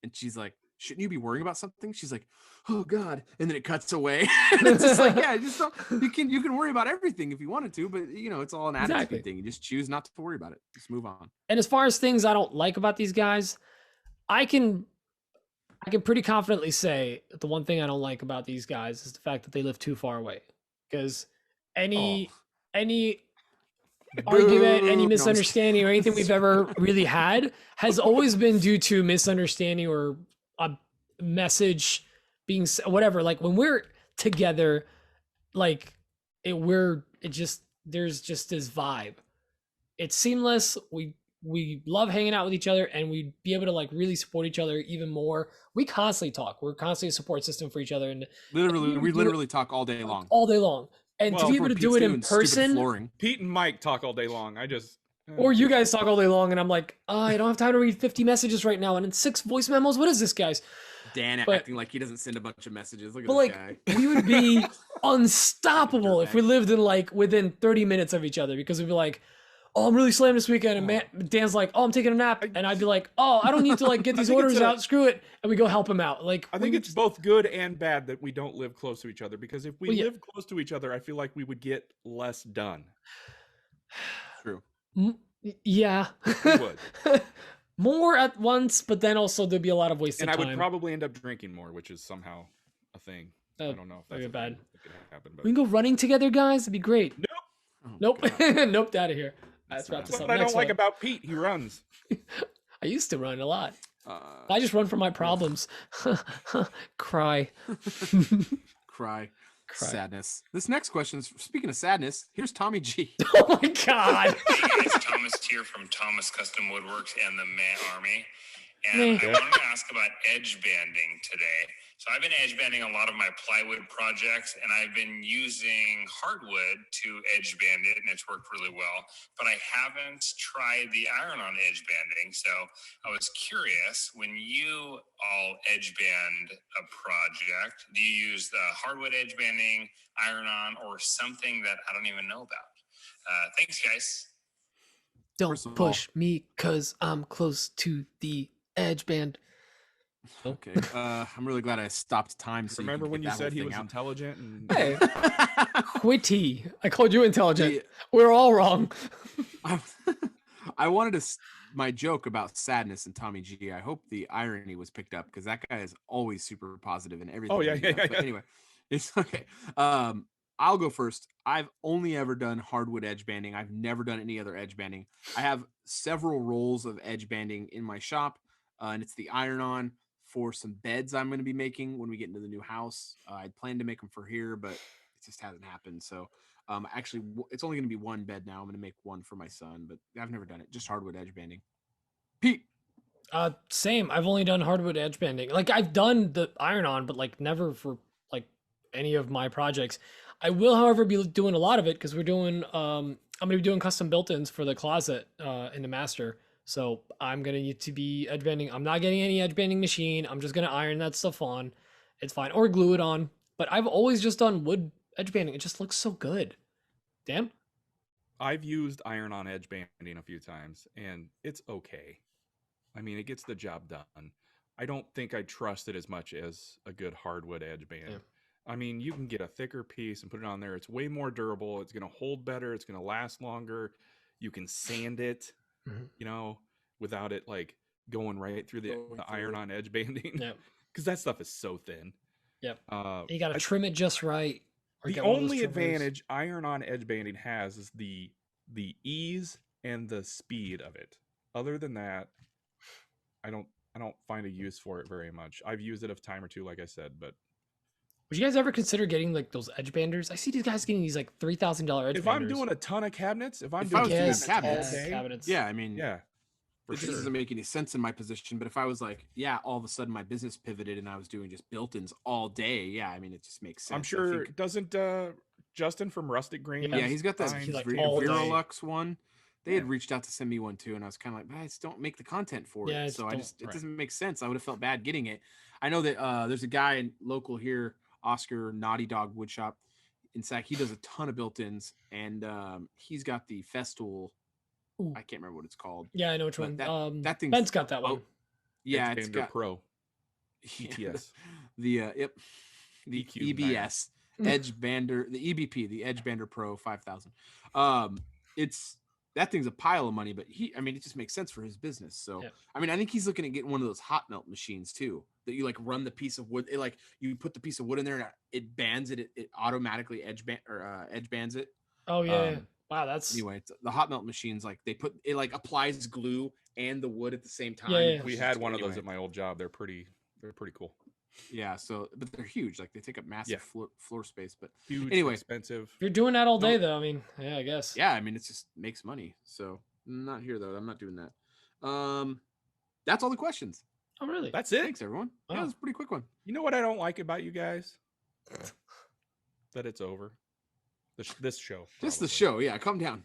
Speaker 1: And she's like, "Shouldn't you be worrying about something?" She's like, "Oh God!" And then it cuts away. And it's just like, yeah, just don't, you can worry about everything if you wanted to, but you know, it's all an attitude
Speaker 3: Exactly.
Speaker 1: thing. You just choose not to worry about it. Just move on.
Speaker 3: And as far as things I don't like about these guys, I can pretty confidently say that the one thing I don't like about these guys is the fact that they live too far away. Because any argument, any
Speaker 1: Boo. No,
Speaker 3: misunderstanding, or anything we've ever really had has always been due to misunderstanding or a message being whatever. Like when we're together, like there's just this vibe. It's seamless. We love hanging out with each other, and we'd be able to like really support each other even more. We constantly talk. We're constantly a support system for each other, and
Speaker 1: we literally talk all day long.
Speaker 3: all day long. And to be able to do it in person,
Speaker 1: flooring.
Speaker 4: Pete and Mike talk all day long.
Speaker 3: or you guys talk all day long, and I'm like, I don't have time to read 50 messages right now, and in 6 voice memos. What is this, guys?
Speaker 1: Dan acting like he doesn't send a bunch of messages. Look at this guy.
Speaker 3: We would be unstoppable if we lived in like within 30 minutes of each other, because we'd be like, oh, I'm really slammed this weekend, and Dan's like, oh, I'm taking a nap, and I'd be like, oh, I don't need to like get these orders out, screw it, and we go help him out. Like,
Speaker 4: I think it's both good and bad that we don't live close to each other, because if we live close to each other, I feel like we would get less done.
Speaker 1: True.
Speaker 3: Yeah.
Speaker 4: We would.
Speaker 3: More at once, but then also there'd be a lot of wasted time.
Speaker 4: And I would probably end up drinking more, which is somehow a thing. I don't know if that's
Speaker 3: bad.
Speaker 4: That could happen, but...
Speaker 3: We can go running together, guys. It'd be great.
Speaker 4: Nope.
Speaker 3: Nope. Out of here.
Speaker 4: That's what I don't like about Pete. He runs.
Speaker 3: I used to run a lot. I just run from my problems. Cry.
Speaker 1: Cry. Sadness. This next question is, speaking of sadness, here's Tommy G.
Speaker 3: Oh my God.
Speaker 6: Hey guys, Thomas here from Thomas Custom Woodworks and the Man Army. And I wanted to ask about edge banding today. So I've been edge banding a lot of my plywood projects, and I've been using hardwood to edge band it, and it's worked really well. But I haven't tried the iron-on edge banding. So I was curious, when you all edge band a project, do you use the hardwood edge banding, iron-on, or something that I don't even know about? Thanks, guys.
Speaker 3: Don't push me, because I'm close to the edge band.
Speaker 1: Okay. I'm really glad I stopped time. So
Speaker 4: remember when you said he was intelligent? And...
Speaker 3: Hey, Quitty. I called you intelligent. We're all wrong.
Speaker 1: I wanted my joke about sadness and Tommy G. I hope the irony was picked up, because that guy is always super positive in everything.
Speaker 4: Oh yeah.
Speaker 1: But anyway, it's okay. I'll go first. I've only ever done hardwood edge banding. I've never done any other edge banding. I have several rolls of edge banding in my shop, and it's the iron-on for some beds I'm going to be making when we get into the new house. I'd planned to make them for here, but it just hasn't happened. So actually, it's only going to be one bed now. I'm going to make one for my son, but I've never done it. Just hardwood edge banding. Pete.
Speaker 3: Same. I've only done hardwood edge banding. Like, I've done the iron-on, but like never for like any of my projects. I will, however, be doing a lot of it, because we're doing I'm going to be doing custom built-ins for the closet in the master. So I'm going to need to be edge banding. I'm not getting any edge banding machine. I'm just going to iron that stuff on. It's fine. Or glue it on. But I've always just done wood edge banding. It just looks so good. Dan?
Speaker 4: I've used iron-on edge banding a few times, and it's okay. I mean, it gets the job done. I don't think I trust it as much as a good hardwood edge band. Yeah. I mean, you can get a thicker piece and put it on there. It's way more durable. It's going to hold better. It's going to last longer. You can sand it, you know, without it like going right through the iron-on edge banding.
Speaker 3: Yep.
Speaker 4: Because that stuff is so thin.
Speaker 3: Yep. You got to trim it just right.
Speaker 4: The only advantage iron-on edge banding has is the ease and the speed of it. Other than that, I don't find a use for it very much. I've used it a time or two, like I said, but.
Speaker 3: Would you guys ever consider getting like those edge banders? I see these guys getting these like $3,000 edge banders.
Speaker 4: If I'm doing a ton of cabinets,
Speaker 1: if I was doing cabinets,
Speaker 3: cabinets,
Speaker 1: yeah, I mean,
Speaker 4: yeah,
Speaker 1: it just doesn't make any sense in my position. But if I was like, yeah, all of a sudden my business pivoted and I was doing just built-ins all day, yeah, I mean, it just makes sense.
Speaker 4: I'm sure doesn't Justin from Rustic Grain?
Speaker 1: Yeah, he's got that Verolux one. They had reached out to send me one too, and I was kind of like, but I just don't make the content for
Speaker 3: Yeah,
Speaker 1: it. So it
Speaker 3: right.
Speaker 1: doesn't make sense. I would have felt bad getting it. I know that there's a guy in local here, Oscar Naughty Dog Woodshop. In fact, he does a ton of built-ins, and he's got the Festool.
Speaker 3: Ooh.
Speaker 1: I can't remember what it's called.
Speaker 3: Yeah, I know which
Speaker 1: But
Speaker 3: one.
Speaker 1: that thing's
Speaker 3: Ben's got that one.
Speaker 1: Yeah, it's
Speaker 4: Edgebanding
Speaker 1: got
Speaker 4: Pro.
Speaker 1: yeah,
Speaker 4: ETS.
Speaker 1: the
Speaker 4: EQ
Speaker 1: EBS Edgebander, the EBP, the Edgebander Pro 5000. It's that thing's a pile of money, but it just makes sense for his business. So,
Speaker 3: Yeah.
Speaker 1: I think he's looking at getting one of those hot melt machines too, that you like run the piece of wood. It, like you put the piece of wood in there and it bands it. It automatically edge bands it.
Speaker 3: Oh yeah. Wow, that's
Speaker 1: Anyway, the hot melt machines, like they put it like applies glue and the wood at the same time.
Speaker 3: Yeah.
Speaker 4: We had one of those at my old job. They're pretty cool.
Speaker 1: Yeah, so but they're huge. Like they take up massive floor space. But
Speaker 4: Huge,
Speaker 1: anyway,
Speaker 4: expensive.
Speaker 3: If you're doing that all day, though, I mean, yeah, I guess.
Speaker 1: Yeah, it just makes money. So I'm not here though. I'm not doing that. That's all the questions.
Speaker 3: Oh, really?
Speaker 4: That's it.
Speaker 1: Thanks, everyone.
Speaker 3: Wow.
Speaker 1: Yeah, it was a pretty quick one.
Speaker 4: You know what I don't like about you guys? That it's over. This show.
Speaker 1: Just the
Speaker 4: probably.
Speaker 1: show. Yeah, calm down.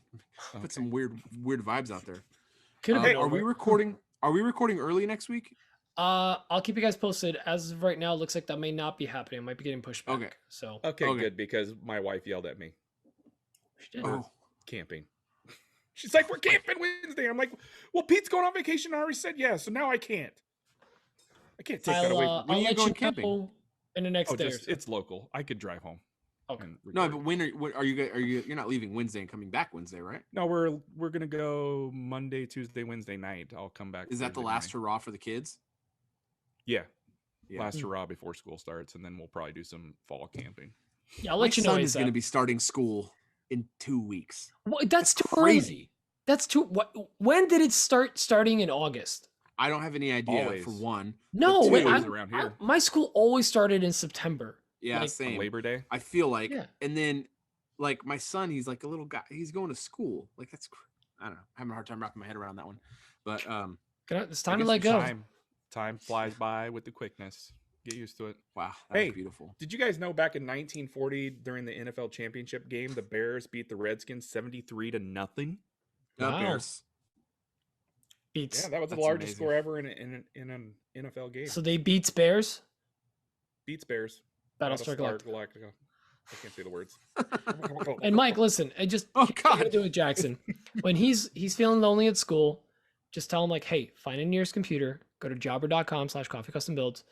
Speaker 4: Okay.
Speaker 1: Put some weird vibes out there.
Speaker 3: Could have been
Speaker 1: Are we
Speaker 3: over.
Speaker 1: recording? Are we recording early next week?
Speaker 3: I'll keep you guys posted. As of right now, it looks like that may not be happening. It might be getting pushed back.
Speaker 1: Okay.
Speaker 3: So
Speaker 4: Okay,
Speaker 1: Okay.
Speaker 4: good, because my wife yelled at me.
Speaker 3: she did.
Speaker 1: Oh,
Speaker 4: Camping. She's like, we're camping Wednesday. I'm like, well, Pete's going on vacation. I already said yes, so now I can't. I can't take that away from
Speaker 1: When are
Speaker 3: I'll
Speaker 1: you
Speaker 3: let
Speaker 1: going
Speaker 3: you
Speaker 1: camping?
Speaker 3: know in the next
Speaker 4: Oh,
Speaker 3: day. Or
Speaker 4: just
Speaker 3: so.
Speaker 4: it's local. I could drive home.
Speaker 3: Okay.
Speaker 4: and
Speaker 1: no,
Speaker 4: record.
Speaker 1: but when are you? You're not leaving Wednesday and coming back Wednesday, right?
Speaker 4: No, we're gonna go Monday, Tuesday, Wednesday night. I'll come back.
Speaker 1: Is that the
Speaker 4: Thursday
Speaker 1: last
Speaker 4: morning.
Speaker 1: hurrah for the kids?
Speaker 4: Yeah,
Speaker 1: Yeah.
Speaker 4: last hurrah before school starts, and then we'll probably do some fall camping.
Speaker 3: Yeah, I'll
Speaker 1: My
Speaker 3: let you know.
Speaker 1: son is going to
Speaker 3: ASAP.
Speaker 1: be starting school in 2 weeks.
Speaker 3: What, that's too
Speaker 1: Crazy.
Speaker 3: early. That's too. What? When did it start? Starting in August?
Speaker 1: I don't have any idea.
Speaker 4: Always.
Speaker 1: For one,
Speaker 3: No,
Speaker 1: two,
Speaker 3: wait,
Speaker 4: always
Speaker 3: I'm-
Speaker 4: around here.
Speaker 3: my school always started in September.
Speaker 1: yeah,
Speaker 3: Like,
Speaker 1: same.
Speaker 4: On Labor Day.
Speaker 1: I feel like,
Speaker 3: Yeah.
Speaker 1: and then like my son, he's like a little guy. He's going to school. Like I don't know. I'm having a hard time wrapping my head around that one. But
Speaker 3: It's
Speaker 4: I
Speaker 3: time to
Speaker 4: guess
Speaker 3: let go.
Speaker 4: Time flies by with the quickness. Get used to it.
Speaker 1: wow, that
Speaker 4: Hey.
Speaker 1: was beautiful.
Speaker 4: Did you guys know back in 1940 during the NFL championship game, the Bears beat the Redskins 73-0?
Speaker 3: Wow.
Speaker 1: Bears.
Speaker 3: Beats.
Speaker 4: Yeah, that was the
Speaker 1: That's
Speaker 4: largest
Speaker 1: amazing.
Speaker 4: score ever in an NFL game.
Speaker 3: So they beats Bears.
Speaker 4: Beats Bears.
Speaker 3: Battlestar Galactica.
Speaker 4: Galactica. I can't say the words.
Speaker 3: And Mike, listen, I just
Speaker 1: Oh,
Speaker 3: here's what I'm gonna
Speaker 1: God.
Speaker 3: do with Jackson. When he's feeling lonely at school, just tell him like, hey, find a nearest computer, go to jobber.com/coffeeCustomBuilds.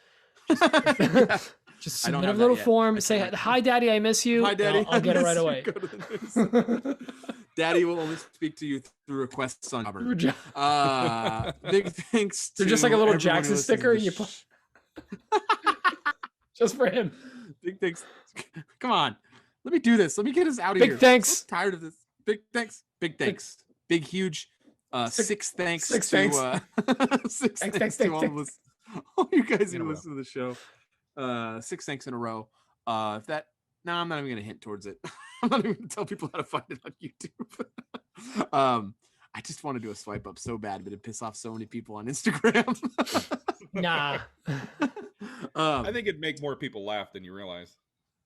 Speaker 3: Just
Speaker 1: I don't
Speaker 3: submit a
Speaker 1: have that
Speaker 3: little
Speaker 1: yet.
Speaker 3: form,
Speaker 1: I
Speaker 3: say,
Speaker 1: can't.
Speaker 3: hi, Daddy, I miss you.
Speaker 1: Hi,
Speaker 3: and
Speaker 1: Daddy.
Speaker 3: I'll get it right
Speaker 1: I
Speaker 3: away.
Speaker 1: miss you. Go to the news. Daddy will only speak to you through requests on Jobber. Big thanks.
Speaker 3: They're just
Speaker 1: to
Speaker 3: like a little
Speaker 1: everyone who
Speaker 3: Jackson
Speaker 1: listens
Speaker 3: sticker,
Speaker 1: to
Speaker 3: you
Speaker 1: the
Speaker 3: just for him.
Speaker 1: Big thanks. Come on. Let me do this. Let me get us out of
Speaker 3: Big
Speaker 1: here.
Speaker 3: thanks.
Speaker 1: I'm so tired of this. Big thanks. Big thanks. Big huge six thanks
Speaker 3: six
Speaker 1: to
Speaker 3: thanks.
Speaker 1: six
Speaker 3: Thanks,
Speaker 1: thanks
Speaker 3: thanks,
Speaker 1: to all
Speaker 3: thanks,
Speaker 1: of us. All you guys
Speaker 4: In a
Speaker 1: who
Speaker 4: row.
Speaker 1: listen to the show. 6 thanks in a row. I'm not even gonna hint towards it. I'm not even gonna tell people how to find it on YouTube. I just want to do a swipe up so bad, but it piss off so many people on Instagram.
Speaker 3: Nah.
Speaker 4: I think it'd make more people laugh than you realize.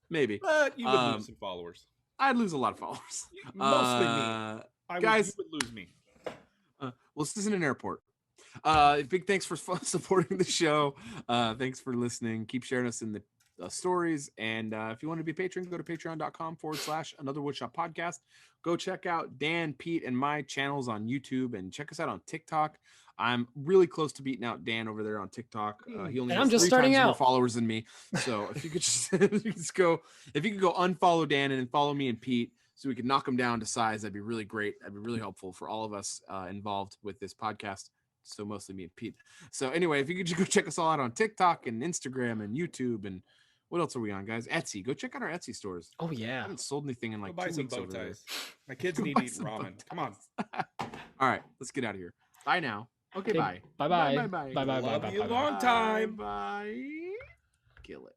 Speaker 1: Maybe
Speaker 4: But you would lose some followers.
Speaker 1: I'd lose a lot of followers.
Speaker 4: Mostly me.
Speaker 1: Guys-
Speaker 4: You would lose me.
Speaker 1: Well, this isn't an airport. Big thanks for supporting the show. Thanks for listening. Keep sharing us in the stories. And if you want to be a patron, go to patreon.com/another woodshop podcast. Go check out Dan, Pete, and my channels on YouTube, and check us out on TikTok. I'm really close to beating out Dan over there on TikTok. He only
Speaker 3: And
Speaker 1: has
Speaker 3: I'm just
Speaker 1: 3
Speaker 3: starting
Speaker 1: times more
Speaker 3: out.
Speaker 1: followers than me. So if you could just, if you could go unfollow Dan and then follow me and Pete, so we could knock them down to size, that'd be really great. That'd be really helpful for all of us involved with this podcast. So mostly me and Pete. So anyway, if you could just go check us all out on TikTok and Instagram and YouTube, and what else are we on, guys? Etsy. Go check out our Etsy stores.
Speaker 3: Oh
Speaker 1: I
Speaker 3: yeah.
Speaker 1: haven't sold anything in
Speaker 4: Go
Speaker 1: like
Speaker 4: buy
Speaker 1: 2
Speaker 4: some
Speaker 1: weeks
Speaker 4: bow
Speaker 1: over there.
Speaker 4: ties. My kids
Speaker 1: Go
Speaker 4: need
Speaker 1: buy
Speaker 4: to eat
Speaker 1: some bow
Speaker 4: ramen. Come on.
Speaker 1: All right, let's get out of here. Bye now. Okay,
Speaker 3: Okay,
Speaker 1: bye.
Speaker 3: bye-bye.
Speaker 1: Bye bye.
Speaker 3: Bye-bye,
Speaker 4: Love
Speaker 3: bye-bye,
Speaker 4: you
Speaker 3: bye-bye.
Speaker 4: long time.
Speaker 1: Bye. Kill it.